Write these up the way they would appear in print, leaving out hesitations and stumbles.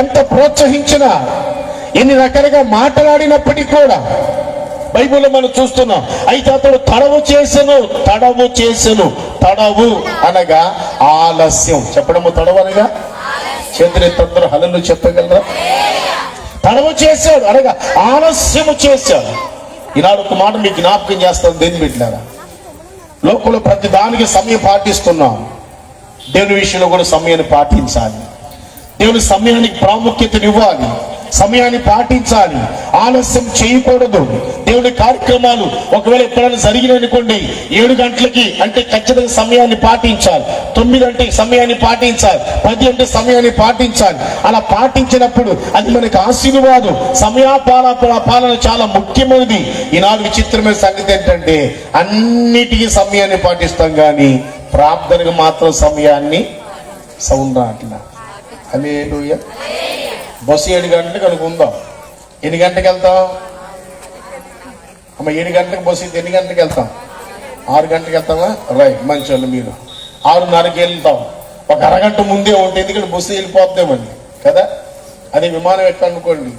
ఎంత ప్రోత్సహించినా, ఎన్ని రకాలుగా మాట్లాడినప్పటికీ కూడా బైబిల్లో మనం చూస్తున్నాం. అయితే అతడు తడవు చేసెను. తడవు అనగా ఆలస్యం. చెప్పడము తడవు అనగా చేతులెత్తందరూ హల్లెలూయా చెప్పగలరా? తడవు చేశాడు అనగా ఆలస్యము చేశాడు. ఈనాడు ఒక మాట మీకు జ్ఞాపకం చేస్తాను, దేని బిడ్డలారా, లోకంలో ప్రతి దానికి సమయం పాటిస్తున్నాం. దేవుని విషయంలో కూడా సమయాన్ని పాటించాలి. దేవుని సమయానికి ప్రాముఖ్యతనివ్వాలి, సమయాన్ని పాటించాలి, ఆలస్యం చేయకూడదు. దేవుని కార్యక్రమాలు ఒకవేళ ఎప్పుడైనా జరిగిననుకోండి, 7 గంటలకి అంటే ఖచ్చితంగా సమయాన్ని పాటించాలి, 9 అంటే సమయాన్ని పాటించాలి, 10 అంటే సమయాన్ని పాటించాలి. అలా పాటించినప్పుడు అది మనకి ఆశీర్వాదం. పాలన చాలా ముఖ్యమైనది. ఈనాడు విచిత్రమైన సంగతి ఏంటంటే అన్నిటికీ సమయాన్ని పాటిస్తాం కానీ ప్రార్థనకు మాత్రం సమయాన్ని సౌండ్ అట్లా. హల్లెలూయా. బస్సు 7 గంటలకు అనుకుందాం. ఎన్ని గంటలకు వెళ్తాం అమ్మ? 7 గంటలకు బస్సు అయితే ఎన్ని గంటలకు వెళ్తాం? 6 గంటలకు వెళ్తామా? రైట్, మంచి వాళ్ళు. మీరు 6:30కి వెళ్తాం. ఒక అరగంట ముందే ఉంటే, ఎందుకంటే బస్సు వెళ్ళిపోతామండి కదా. అదే విమానం ఎక్కాలనుకోండి,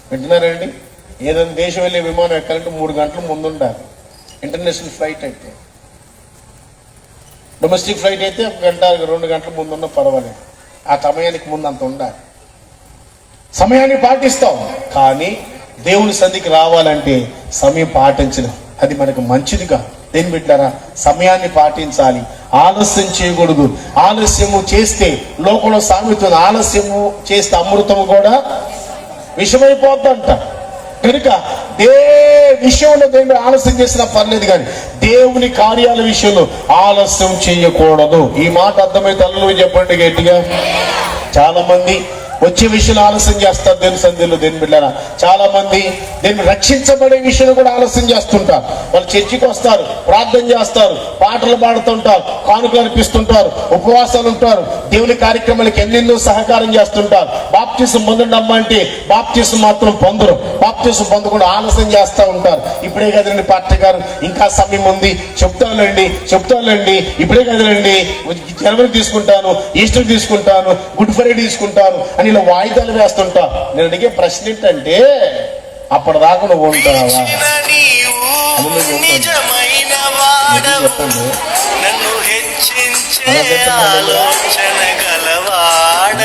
వింటున్నారండి, ఏదైనా దేశం వెళ్ళే విమానం ఎక్కాలంటే 3 గంటల ముందు ఉండాలి. ఇంటర్నేషనల్ ఫ్లైట్ అయితే, డొమెస్టిక్ ఫ్లైట్ అయితే 1 గంట 2 గంటల ముందు ఉన్నా పర్వాలేదు. ఆ సమయానికి ముందు అంత ఉండాలి. సమయాన్ని పాటిస్తాం, కానీ దేవుని సన్నిధికి రావాలంటే సమయం పాటించడం అది మనకు మంచిదిగా. దేని బిడ్డారా, సమయాన్ని పాటించాలి, ఆలస్యం చేయకూడదు. ఆలస్యము చేస్తే లోకంలో సామెత, ఆలస్యము చేస్తే అమృతము కూడా విషమైపోద్దంట. కనుక విషయంలో దేవుని ఆలస్యం చేసినా పర్లేదు, కానీ దేవుని కార్యాల విషయంలో ఆలస్యం చేయకూడదు. ఈ మాట అర్థమైతే హల్లెలూయా చెప్పండి గట్టిగా. చాలా మంది వచ్చే విషయంలో ఆలస్యం చేస్తారు. దేవుని సన్నిధిలో దేని బిడ్డలారా, చాలా మంది దేన్ని రక్షించబడే విషయంలో కూడా ఆలస్యం చేస్తుంటారు. వాళ్ళు చర్చికి వస్తారు, ప్రార్థన చేస్తారు, పాటలు పాడుతుంటారు, కానుకలు అర్పిస్తుంటారు, ఉపవాసాలు ఉంటారు, దేవుని కార్యక్రమాలకు ఎన్నెన్నో సహకారం చేస్తుంటారు. బాప్తిసం పొందండి అమ్మ అంటే బాప్తిసం మాత్రం పొందరు. బాప్తిసం పొందకుండా ఆలస్యం చేస్తూ ఉంటారు. ఇప్పుడే కదండి పాస్టర్ గారు, ఇంకా సమయం ఉంది, చెప్తానండి, ఇప్పుడే కదండి, జనవరి తీసుకుంటాను, ఈస్టర్ తీసుకుంటాను, గుడ్ ఫ్రైడే తీసుకుంటాను అని ఇలా వాయిదాలు వేస్తుంటా. నేను అడిగే ప్రశ్న ఏంటంటే, అప్పటిదాకా నువ్వు ఉంటావా?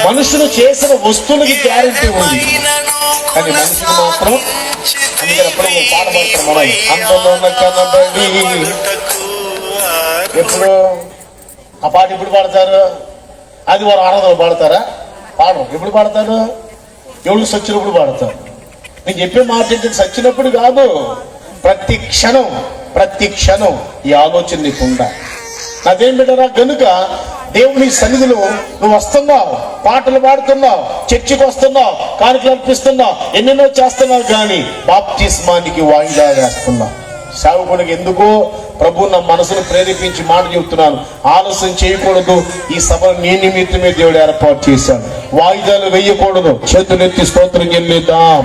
మనుషులు చేసిన వస్తువులకి గ్యారెంటీ ఉంది, కానీ మనుషులు మాత్రం ఎప్పుడు పాడబడుతున్నారు. అంతలో కనబడి ఎప్పుడు ఆ పాట ఇప్పుడు పాడతారు, అది వారు ఆనందం పాడతారా? పాడరు. ఎప్పుడు పాడతారు? ఎవరు సచ్చినప్పుడు పాడతారు. నేను చెప్పే మాట ఏంటంటే సచ్చినప్పుడు కాదు, ప్రతి క్షణం ఈ ఆలోచన నీకు ఉండాలి. నాదేం బిడ్డరా, కనుక దేవుని సన్నిధిలో నువ్వు వస్తున్నావు, పాటలు పాడుతున్నావు, చర్చికి వస్తున్నావు, కానుకలు అర్పిస్తున్నావు, ఎన్నెన్నో చేస్తున్నావు, కానీ బాప్తిస్మానికి వాయిదా వేస్తున్నావు. సేవకుడికి ఎందుకో ప్రభు నా మనసును ప్రేరేపించి మాట చెబుతున్నాను, ఆలస్యం చేయకూడదు. ఈ సభ నీ నిమిత్తమే దేవుడు ఏర్పాటు చేశాడు. వాయిదాలు వేయకూడదు. చేతులెత్తి స్తోత్రం చెల్లిద్దాం.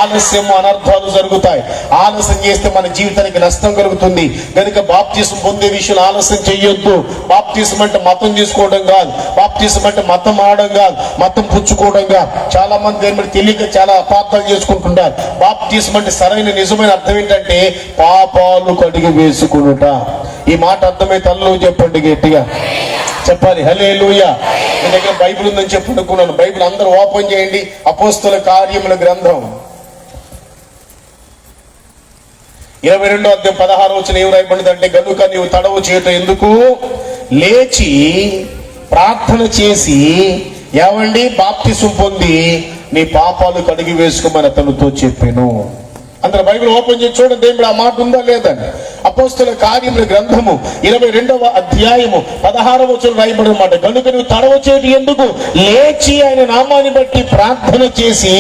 ఆలస్యం అనర్థాలు జరుగుతాయి. ఆలస్యం చేస్తే మన జీవితానికి నష్టం కలుగుతుంది. కనుక బాప్తిసం పొందే విషయంలో ఆలస్యం చెయ్యొద్దు. బాప్తిసం అంటే మతం తీసుకోవడం కాదు, బాప్తిసం అంటే మతం ఆడడం కాదు, మతం పుచ్చుకోవడం కాదు. చాలా మంది దేని తెలియక చాలా అపార్థాలు చేసుకుంటుంటారు. బాప్తిసం అంటే సరైన నిజమైన అర్థం ఏంటంటే పాపాలు కడిగి వేసుకుంటా. ఈ మాట అర్థమైతే హల్లెలూయా చెప్పండి గట్టిగా. చెప్పాలి హల్లెలూయా. మీ దగ్గర బైబిల్ ఉందని చెప్పుకున్నాను. బైబిల్ అందరూ ఓపెన్ చేయండి. అపోస్తల కార్యముల గ్రంథం 22వ అధ్యాయం 16వ వచనం ఏం రాయబడిందంటే, గనుక నీవు తడవు చేయటం ఎందుకు, లేచి ప్రార్థన చేసి ఏమండి బాప్తిసం పొంది నీ పాపాలు కడిగి వేసుకోమని అతనితో చెప్పాను. అందరూ బైబిల్ ఓపెన్ చేసి చూడండి, దేవుడు ఆ మాట ఉందా లేదండి. అపోస్తల కార్యముల గ్రంథము 22వ అధ్యాయము 16వ వచనం రాయబడిన మాట, కనుక నువ్వు తడవ చేయటం ఎందుకు, లేచి ఆయన నామాన్ని బట్టి ప్రార్థన చేసి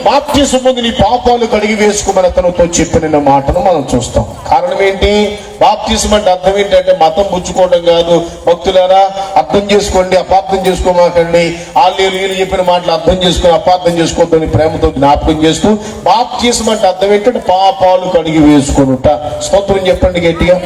బాప్తిసం పొంది నీ పాపాలు కడిగి వేసుకోమని అతనితో చెప్పిన మాటను మనం చూస్తాం. కారణం ఏంటి? బాప్తిసం అంటే అర్థం ఏంటంటే మతం పుచ్చుకోవడం కాదు. భక్తులారా అర్థం చేసుకోండి, అపార్థం చేసుకోమాకండి. వాళ్ళు వీళ్ళు చెప్పిన మాటలు అర్థం చేసుకుని అపార్థం చేసుకోవద్దని ప్రేమతో జ్ఞాపకం చేస్తూ, బాప్తిసం అంటే అర్థం ఏంటంటే పాపాలు కడిగి వేసుకొనుట. స్తోత్రం చెప్పండి గట్టిగా.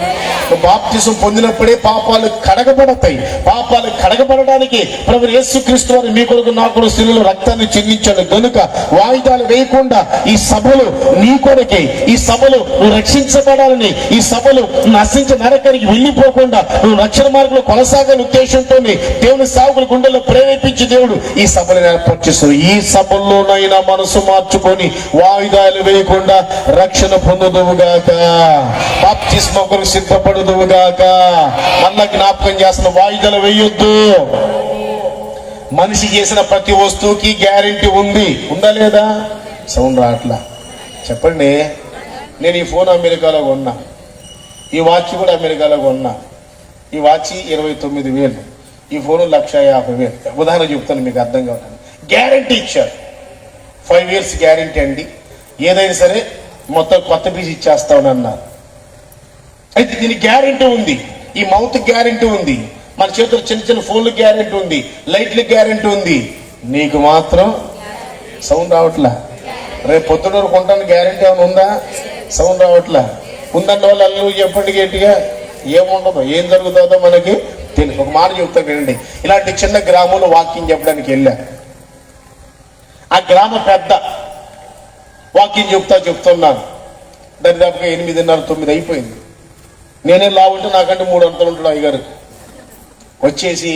బాప్తిసం పొందినప్పుడే పాపాలు కడగబడతాయి. పాపాలు కడగబడడానికి ప్రభు యేసుక్రీస్తు వారు మీ కొరకు నా కొరకు శిలువలో రక్తాన్ని చెల్లించాడు గనుక వాయిదాలు వేయకుండా ఈ సభలు నీ కొరకే, ఈ సభలు నువ్వు రక్షించబడాలని, ఈ సభలు నశించే నరకానికి వెళ్ళిపోకుండా నువ్వు రక్షణ మార్గంలో కొనసాగాలని ఉద్దేశంతో దేవుని సేవకుల గుండెల్లో ప్రేరేపించి దేవుడు ఈ సభలను ఏర్పాటు చేస్తారు. ఈ సభల్లోనైనా మనసు మార్చుకొని వాయిదాలు వేయకుండా రక్షణ పొందుదువుగాక, బాప్తిస్మం కొరకు సిద్ధపడుదువుగాక. మళ్ళా జ్ఞాపకం చేస్తున్న వాయిదాలు వేయొద్దు. మనిషి చేసిన ప్రతి వస్తువుకి గ్యారెంటీ ఉంది, ఉందా లేదా? సౌండ్ రాట్లా చెప్పండి. నేను ఈ ఫోన్ అమెరికాలో కొన్నా, ఈ వాచ్ కూడా అమెరికాలో కొన్నా. ఈ వాచ్ 29,000, ఈ ఫోన్ 1,50,000. ఉదాహరణ చెప్తాను మీకు అర్థం కావడానికి. గ్యారెంటీ ఇచ్చారు, 5 years గ్యారెంటీ అండి, ఏదైనా సరే మొత్తం కొత్త పీస్ ఇచ్చేస్తామని అన్నారు. అయితే దీనికి గ్యారెంటీ ఉంది, ఈ మౌత్ గ్యారెంటీ ఉంది, మన చేతులు చిన్న చిన్న ఫోన్లు గ్యారెంటీ ఉంది, లైట్లు గ్యారెంటీ ఉంది. నీకు మాత్రం సౌండ్ రావట్లా. రేపు పొద్దున వరకు ఉంటాను గ్యారెంటీ ఏమైనా ఉందా? సౌండ్ రావట్లా. ఉందన్న వాళ్ళు అల్లు చెప్పండి గట్టిగా. ఏముండదు, ఏం జరుగుతుందో మనకి తెలుసు. ఒక మాట చెప్తా వినండి. ఇలాంటి చిన్న గ్రామంలో వాకింగ్ చెప్పడానికి వెళ్ళా. ఆ గ్రామ పెద్ద వాకింగ్ చెప్తున్నాను. దరిదాపుగా 8:30, 9 అయిపోయింది. నేనే లావుంటే నాకంటే 3 అంతలు ఉంటాడు అయ్యగారు. వచ్చేసి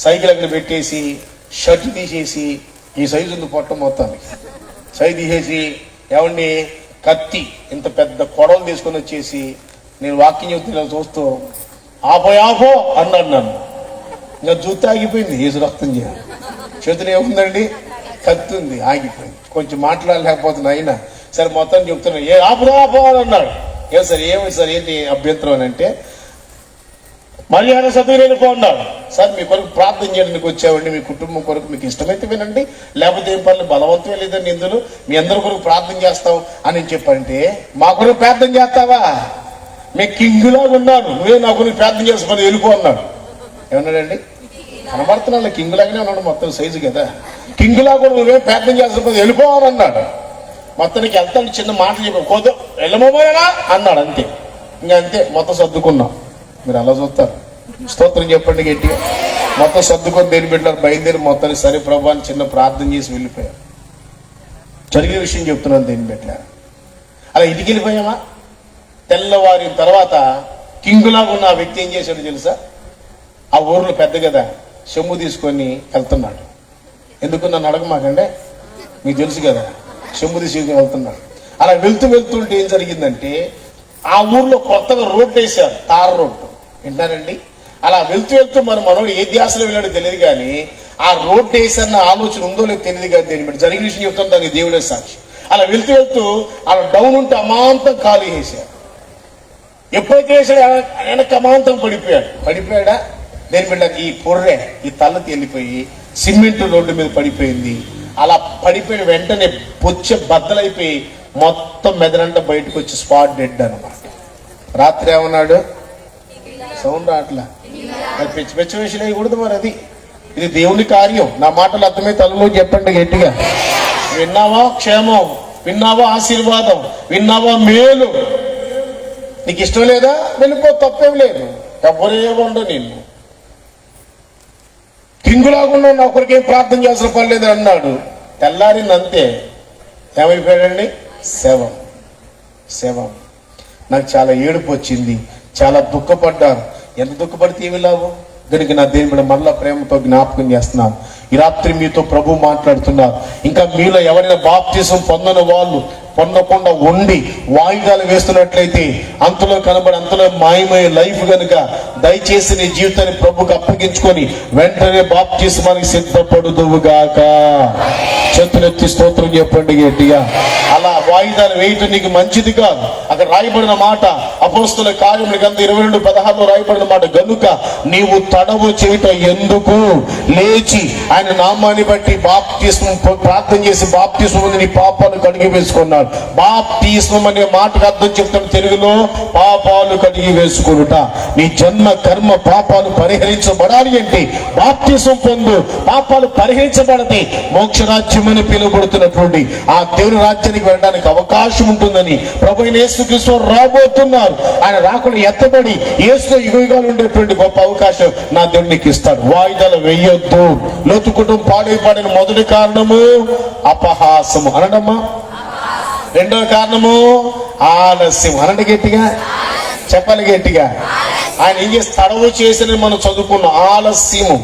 సైకిల్ అక్కడ పెట్టేసి షర్ట్ తీసేసి, ఈ సైజు ఉంది పొట్ట మొత్తానికి, సైజు తీసేసి ఏమండి కత్తి ఇంత పెద్ద కొడవలు తీసుకొని వచ్చేసి నేను వాకింగ్ చెప్తున్నా చూస్తూ ఆపో అన్నాడు నన్ను. ఇంకా జూత్తు ఆగిపోయింది. ఏసు రక్తం చేయాలి, చేతులు ఏముందండి, కత్తి ఉంది, ఆగిపోయింది. కొంచెం మాట్లాడలేకపోతున్నా అయినా సరే మొత్తం చెప్తున్నా. ఆపో అని అన్నాడు. ఏం సార్ ఏమి సార్ ఏంటి అభ్యంతరం అని అంటే, మర్యాద చదువు వెళ్ళిపో అన్నాడు. సార్ మీ కొరకు ప్రార్థన చేయడానికి వచ్చామండి, మీ కుటుంబం కొరకు, మీకు ఇష్టమైతే వినండి, లేకపోతే ఏం పర్లేదు, బలవంతమే లేదండి ఇందులో, మీ అందరి కొరకు ప్రార్థన చేస్తాం అని చెప్పంటే, మా కొరకు ప్రార్థన చేస్తావా, మీ కింగులాగా ఉన్నాను, నువ్వే నా కొరకు ప్రార్థన చేసుకొని వెళ్ళిపో అన్నాడు. ఏమన్నాడండి? కనబడుతున్నాను కింగులాగానే ఉన్నాడు, మొత్తం సైజు కదా. కింగులాగా కూడా నువ్వే ప్రార్థన చేసుకొని వెళ్ళిపో అని అన్నాడు. మొత్తానికి వెళ్తాను, చిన్న మాటలు చెప్పాను, కోదో వెళ్ళమోయనా అన్నాడు. అంతే, ఇంకా అంతే, మొత్తం సర్దుకున్నాం. మీరు అలా చూస్తారు. స్తోత్రం చెప్పండి గట్టిగా. మొత్తం సర్దుకొని దేని పెట్టారు, బయలుదేరి మొత్తాన్ని సరే ప్రభు అని చిన్న ప్రార్థన చేసి వెళ్ళిపోయారు. జరిగిన విషయం చెప్తున్నాను, దేని పెట్టారు. అలా ఇంటికి వెళ్ళిపోయామా? తెల్లవారిన తర్వాత కింగులాగా ఉన్న ఆ వ్యక్తి ఏం చేశాడు తెలుసా? ఆ ఊర్లో పెద్ద కదా, చెంబు తీసుకొని వెళ్తున్నాడు. ఎందుకు నన్ను అడగమాకండి, మీకు తెలుసు కదా, చెంబు తీసుకొని వెళ్తున్నాడు. అలా వెళ్తుంటే ఏం జరిగిందంటే, ఆ ఊర్లో కొత్తగా రోడ్డు వేశారు, తార్ రోడ్డు. వింటారండి? అలా వెళ్తూ మన మనోడు ఏ ధ్యాసలో వెళ్ళాడో తెలియదు కానీ ఆ రోడ్డు వేసన్న ఆలోచన ఉందో లేదో తెలియదు కానీ దేని బట్టి జరిగిన విషయం చెప్తాను, దానికి దేవుడే సాక్షి. అలా వెళ్తూ అలా డౌన్ ఉంటే అమాంతం ఖాళీ వేశాడు. ఎప్పుడైతే వేసాడు వెనక్కి అమాంతం పడిపోయాడా దేని బిడ్డ ఈ పొర్రె ఈ తలకి వెళ్ళిపోయి సిమెంట్ రోడ్డు మీద పడిపోయింది. అలా పడిపోయిన వెంటనే పొచ్చే బద్దలైపోయి మొత్తం మెదడంతా బయటకు వచ్చి స్పాట్ డెడ్ అనమాట. రాత్రి ఏమన్నాడు? సౌండ్ అట్లా పిచ్చి విషయం వేయకూడదు. మరి అది ఇది దేవుని కార్యం. నా మాటలు అర్థమై తలలో చెప్పండి గట్టిగా. విన్నావా క్షేమం, విన్నావా ఆశీర్వాదం, విన్నావా మేలు. నీకు ఇష్టం లేదా వెళ్ళిపో, తప్పేం లేదు. ఎవరేమో నిన్ను కింగులాగున్నా నా కొరికేం ప్రార్థన చేసిన పని లేదు అన్నాడు. తెల్లారింది అంతే, ఏమైపోయాడండి? శవం. నాకు చాలా ఏడుపు వచ్చింది, చాలా దుఃఖపడ్డాను. ఎంత దుఃఖపడితే ఏమి లాభం? కనుక నా దేవుని బిడ్డ మళ్ళా ప్రేమతో జ్ఞాపకం చేస్తున్నాను. ఈ రాత్రి మీతో ప్రభు మాట్లాడుతున్నారు. ఇంకా మీలో ఎవరైనా బాప్తిసం పొందని వాళ్ళు పొందకుండా ఉండి వాయిదాలు వేస్తున్నట్లయితే అంతలో కనబడి అంతలో మాయమయ్యే లైఫ్ కనుక దయచేసి నీ జీవితాన్ని ప్రభుకు అప్పగించుకొని వెంటనే బాప్తిస్మానికి సిద్ధపడుదువుగాక. చేతులెత్తి స్తోత్రం చెప్పండి గట్టిగా. అలా వాయిదాలు వేయటం నీకు మంచిది కాదు. అక్కడ రాయబడిన మాట అపోస్తల కార్యముల గ్రంథం 22:16 రాయబడిన మాట, గనుక నీవు తడవు చేయటం ఎందుకు, లేచి ఆయన నామాన్ని బట్టి బాప్తిస్మం ప్రార్థన చేసి బాప్తిస్మం పొంది నీ పాపాలు కడిగి వేసుకున్నాడు. బాప్తిస్మం అనే మాటకు అర్థం చెప్తాను తెలుగులో, పాపాలు కడిగి వేసుకునుట. నీ జన్మ కర్మ పాపాలు పరిహరించబడాలి అంటే బాప్తిస్మం పొందు. పాపాలు పరిహరించబడితే మోక్షరాజ్యం అని పిలువబడుతున్నటువంటి ఆ దేవుని రాజ్యానికి వెళ్ళడానికి అవకాశం ఉంటుందని ప్రభువైన యేసుక్రీస్తు రాబోతున్నారు. ఆయన రాకుండా ఎత్తబడి యేసులో యుగాలు ఉండేటువంటి గొప్ప అవకాశం నా దేవుడు నీకు ఇస్తాడు. వాయిదాలు వేయొద్దు. లోతు కుటుంబం పాడైపడిన మొదటి కారణము అపహాసము అనడమ్మా. రెండవ కారణము ఆలస్యం అనండి గట్టిగా, చెప్పాలి గట్టిగా. ఆయన ఏం చేసి తడవు చేసిన మనం చదువుకున్నాం, ఆలస్యము.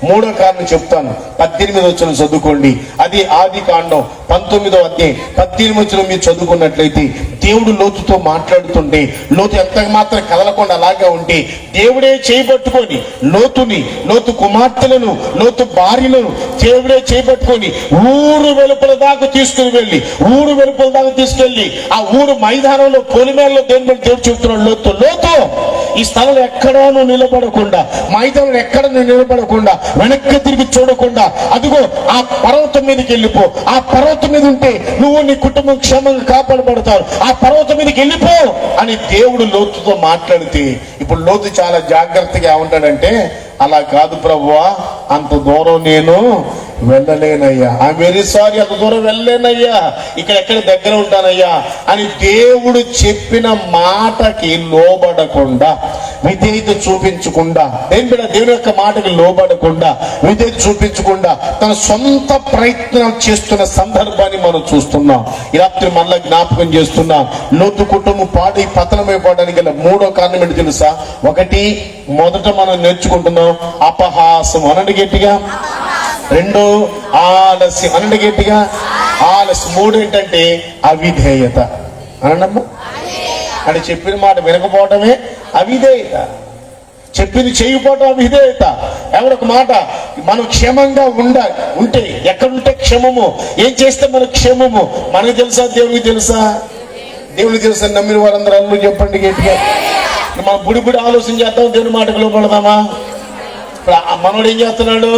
మూడో కారణం చెప్తాను, 18వ వచనం చదువుకోండి. అది ఆదికాండం 19వ అధ్యాయం 18వ వచనం మీరు చదువుకున్నట్లయితే దేవుడు లోతుతో మాట్లాడుతుంటే లోతు ఎంత మాత్రం కదలకుండా అలాగే ఉంటే దేవుడే చేయబట్టుకొని లోతు కుమార్తెలను, లోతు భార్యలను దేవుడే చేయబట్టుకొని ఊరు వెలుపల దాకా తీసుకెళ్లి ఆ ఊరు మైదానంలో పొలిమేరలో దేవుడు చెబుతున్నాడు, లోతు ఈ స్థలంలో ఎక్కడా నువ్వు నిలబడకుండా, మైదానంలో ఎక్కడ నువ్వు నిలబడకుండా, వెనక్కి తిరిగి చూడకుండా అదిగో ఆ పర్వతం మీదకి వెళ్ళిపో. ఆ పర్వతం మీద ఉంటే నువ్వు నీ కుటుంబం క్షేమంగా కాపాడబడతారు. ఆ పర్వతం మీదకి వెళ్ళిపో అని దేవుడు లోతుతో మాట్లాడితే ఇప్పుడు లోతు చాలా జాగ్రత్తగా ఏమంటాడంటే, అలా కాదు ప్రభువా, అంత దూరం నేను వెళ్ళలేనయ్యా, ఐఎమ్ వెరీ సారీ, అంత దూరం వెళ్ళలేనయ్యా, ఇక్కడ దగ్గర ఉంటానయ్యా అని దేవుడు చెప్పిన మాటకి లోబడకుండా, విధేయత చూపించకుండా, దేవుని యొక్క మాటకి లోబడకుండా, విధేయత చూపించకుండా తన సొంత ప్రయత్నం చేస్తున్న సందర్భాన్ని మనం చూస్తున్నాం. ఈ రాత్రి మళ్ళా జ్ఞాపకం చేస్తున్నాం. లోతు కుటుంబం పాడి పతనమైపోవడానికి గల మూడో కారణం ఏంటి తెలుసా? ఒకటి, మొదట మనం నేర్చుకుంటున్నాం అపహాసం అనండి గట్టిగా. రెండు, ఆలస్యం అనండి గట్టిగా, ఆలస్యం. మూడు ఏంటంటే అవిధేయత అనండమ్మా. అంటే చెప్పిన మాట వినకపోవటమే అవిధేయత, చెప్పింది చేయకపోవటం అవిధేయత. ఎవరొక మాట, మనం క్షేమంగా ఉంటే ఎక్కడుంటే క్షేమము, ఏం చేస్తే మనకు క్షేమము మనకు తెలుసా, దేవునికి తెలుసా? దేవునికి తెలుసా. నమ్మిన వారందరూ అల్లు చెప్పండి గట్టిగా. మనం బుడి ఆలోచన చేద్దాం, దేవుని మాటకు లోపడదామా? ఇప్పుడు మనోడు ఏం చేస్తున్నాడు?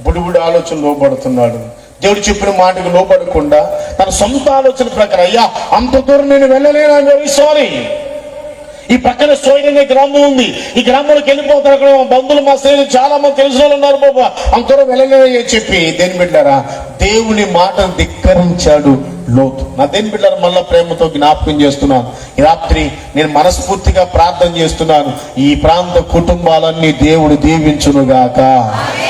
బుడి ఆలోచన లోపడుతున్నాడు. దేవుడు చెప్పిన మాటకు లోపడకుండా తన సొంత ఆలోచన ప్రకారం, అయ్యా అంత దూరం నేను వెళ్ళలేను, వెరీ సారీ, ఈ పక్కన సోయనే గ్రామం ఉంది, ఈ గ్రామంలోకి వెళ్ళిపోతారు, అక్కడ బంధువులు మా స్నేహితులు చాలా మంది తెలిసిన వాళ్ళు ఉన్నారు బాబా, అంత దూరం వెళ్ళలేని చెప్పి దేని బిడ్డారా దేవుని మాటను ధిక్కరించాడు లోతు. నా దేని బిడ్డారా మళ్ళా ప్రేమతో జ్ఞాపకం చేస్తున్నాను. ఈ రాత్రి నేను మనస్ఫూర్తిగా ప్రార్థన చేస్తున్నాను, ఈ ప్రాంత కుటుంబాలన్నీ దేవుడు దీవించునుగాక.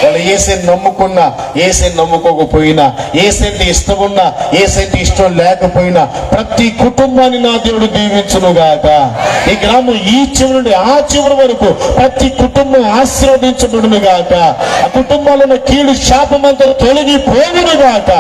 వాళ్ళు ఏసేని నమ్ముకున్నా, ఏసేని నమ్ముకోకపోయినా, ఏసేంటి ఇష్టం ఉన్నా, ఏసేంటి ఇష్టం లేకపోయినా ప్రతి కుటుంబాన్ని నా దేవుడు దీవించునుగాక. ఈ గ్రామం ఈ చివరి నుండి ఆ చివరి వరకు ప్రతి కుటుంబం ఆశీర్వదించబడునుగాక. ఆ కుటుంబాలను కీడు శాపమంతా తొలగిపోవునుగాక.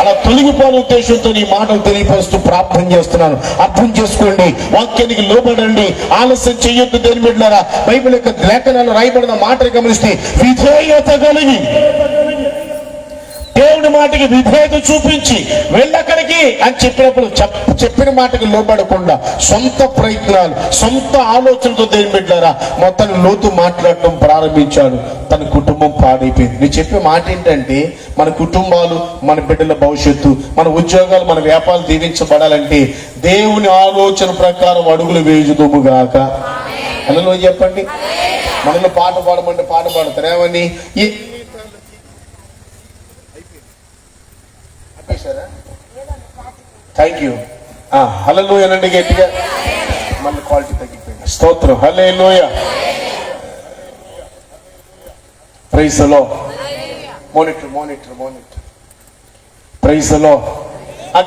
అలా తొలగిపోయిన ఉద్దేశంతో ఈ మాటలు తెలియపరుస్తూ ప్రార్థన చేస్తున్నాను. అర్థం చేసుకోండి, వాక్యానికి లోబడండి, ఆలస్యం చెయ్యొద్దు. దేని బిడ్డలారా బైబిల్ యొక్క లేఖనాలు రాయబడిన మాటలు గమనిస్తే విధేయత కలిగి దేవుడి మాటకి విధేయత చూపించి వెళ్ళక్కడికి అని చెప్పినప్పుడు చెప్పిన మాటకి లోబడకుండా సొంత ప్రయత్నాలు, సొంత ఆలోచనతో దేని బిడ్డారా మొత్తాన్ని లోతు మాట్లాడటం ప్రారంభించాడు. తన కుటుంబం పాడైపోయింది. నేను చెప్పే మాట ఏంటంటే, మన కుటుంబాలు, మన బిడ్డల భవిష్యత్తు, మన ఉద్యోగాలు, మన వ్యాపారాలు దీవించబడాలంటే దేవుని ఆలోచన ప్రకారం అడుగులు వేయుదుముగాక. హల్లెలూయా చెప్పండి. మనల్ని పాట పాడమంటే పాట పాడతారు, ఏమని? Thank you. హల్లెలూయా అనండి గట్టిగా. మళ్ళీ క్వాలిటీ తగ్గిపోయింది. స్తోత్రం. Hallelujah. Praise the Lord. Monitor praise the Lord.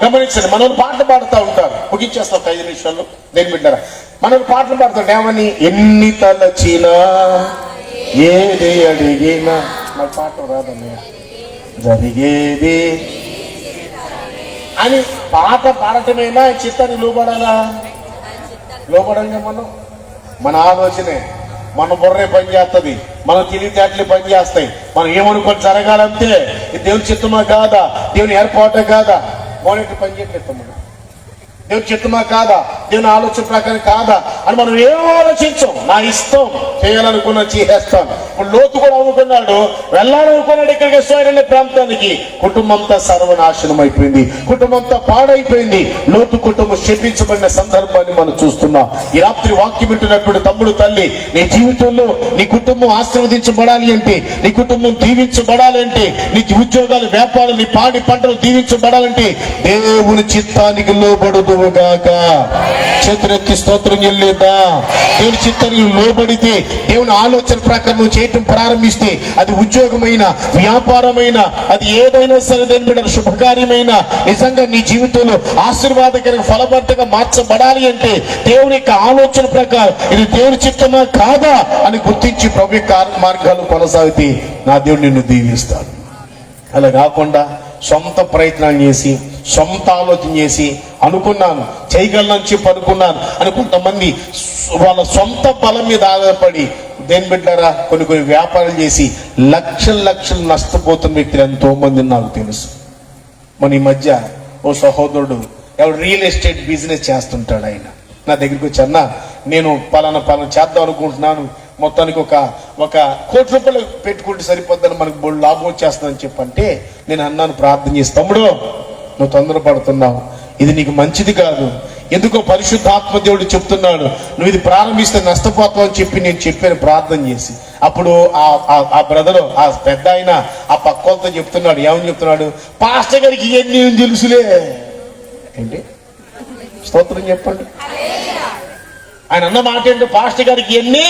గమనించండి, మనల్ని పాటలు పాడుతూ ఉంటారు. ముగించేస్తాం 5 నిమిషాల్లో. దేని బిడ్డారా మనల్ని పాటలు పాడుతాడు, ఏమని? ఎన్ని తలచినా ఏది అడిగినా. నాకు పాట రాదన్నయ్య. జరిగేది అని పాట పాడటమేనా చిత్తానికి లోబడాలా? లోబడంగా మన ఆలోచనే, మన బుర్రే పని చేస్తుంది, మన తెలివితేటలు పని చేస్తాయి. మనం ఏమనుకొని జరగాలంటే ఇది దేవుని చిత్తమా కాదా, దేవుని ఏర్పాటే కాదా? మోనిటర్ పని చేయట్లేదు తమ్ముడు. దేవుని చిత్తమా కాదా, దేవుని ఆలోచన ప్రకారం కాదా అని మనం ఏం ఆలోచించాం. నా ఇష్టం, చేయాలనుకున్నా చేసేస్తాను. ఇప్పుడు లోతు కూడా అనుకున్నాడు, వెళ్ళాలనుకున్నాడు ఇక్కడికి ఇశ్రాయేలు ప్రాంతానికి. కుటుంబంతో సర్వనాశనం అయిపోయింది, కుటుంబంతో పాడైపోయింది. లోతు కుటుంబం శపించబడిన సందర్భాన్ని మనం చూస్తున్నాం. ఈ రాత్రి వాక్యం వింటున్నప్పుడు తమ్ముడు, తల్లి, నీ జీవితంలో నీ కుటుంబం ఆశీర్వదించబడాలి అంటే, నీ కుటుంబం దీవించబడాలి అంటే, నీ ఉద్యోగాలు, వ్యాపారాలు, నీ పాడి పంటలు దీవించబడాలంటే దేవుని చిత్తానికి లోబడుదువుగాక. చేతులెత్తి స్తోత్రం చెల్లేదా? దేవుని చిత్తానికి లోబడితే, దేవుని ఆలోచన ప్రకారం నువ్వు చేయటం ప్రారంభిస్తే, అది ఉద్యోగమైన, వ్యాపారమైన, అది ఏదైనా సరే దేని శుభకార్యమైన, నిజంగా నీ జీవితంలో ఆశీర్వాదకరంగా ఫలభర్తగా మార్చబడాలి అంటే దేవుని యొక్క ఆలోచన ప్రకారం ఇది దేవుని చిత్తమా కాదా అని గుర్తించి ప్రభు మార్గాలు కొనసాగితే నా దేవుడు నిన్ను దీవిస్తాడు. అలా కాకుండా సొంత ప్రయత్నాలు చేసి, సొంత ఆలోచన చేసి, అనుకున్నాను చేయగలను చెప్పి అనుకున్నాను అని కొంతమంది వాళ్ళ సొంత బలం మీద ఆధారపడి దేని బిడ్డారా కొన్ని వ్యాపారాలు చేసి లక్షలు నష్టపోతున్న వ్యక్తులు ఎంతో మంది నాకు తెలుసు. మన ఈ మధ్య ఓ సహోదరుడు ఎవరు రియల్ ఎస్టేట్ బిజినెస్ చేస్తుంటాడు. ఆయన నా దగ్గరికి వచ్చి, అన్న నేను పలానా చేద్దాం అనుకుంటున్నాను, మొత్తానికి ఒక ₹1,00,00,000 పెట్టుకుంటే సరిపోద్దని మనకు బోల్డ్ లాభం వచ్చేస్తుందని చెప్పంటే నేను అన్నాను, ప్రార్థన చేసి, తమ్ముడు నువ్వు తొందరపడుతున్నావు, ఇది నీకు మంచిది కాదు. ఎందుకో పరిశుద్ధాత్మ దేవుడు చెప్తున్నాడు, నువ్వు ఇది ప్రారంభిస్తే నష్టపోతావు అని చెప్పి నేను చెప్పాను ప్రార్థన చేసి. అప్పుడు ఆ బ్రదరు, ఆ పెద్ద ఆయన ఆ పక్కోలతో చెప్తున్నాడు, ఏమని చెప్తున్నాడు, పాస్టర్ గారికి ఇవన్నీ తెలుసులే. ఏంటి స్తోత్రం చెప్పండి. ఆయన అన్న మాట ఏంటో, పాస్టర్ గారికి ఇవన్నీ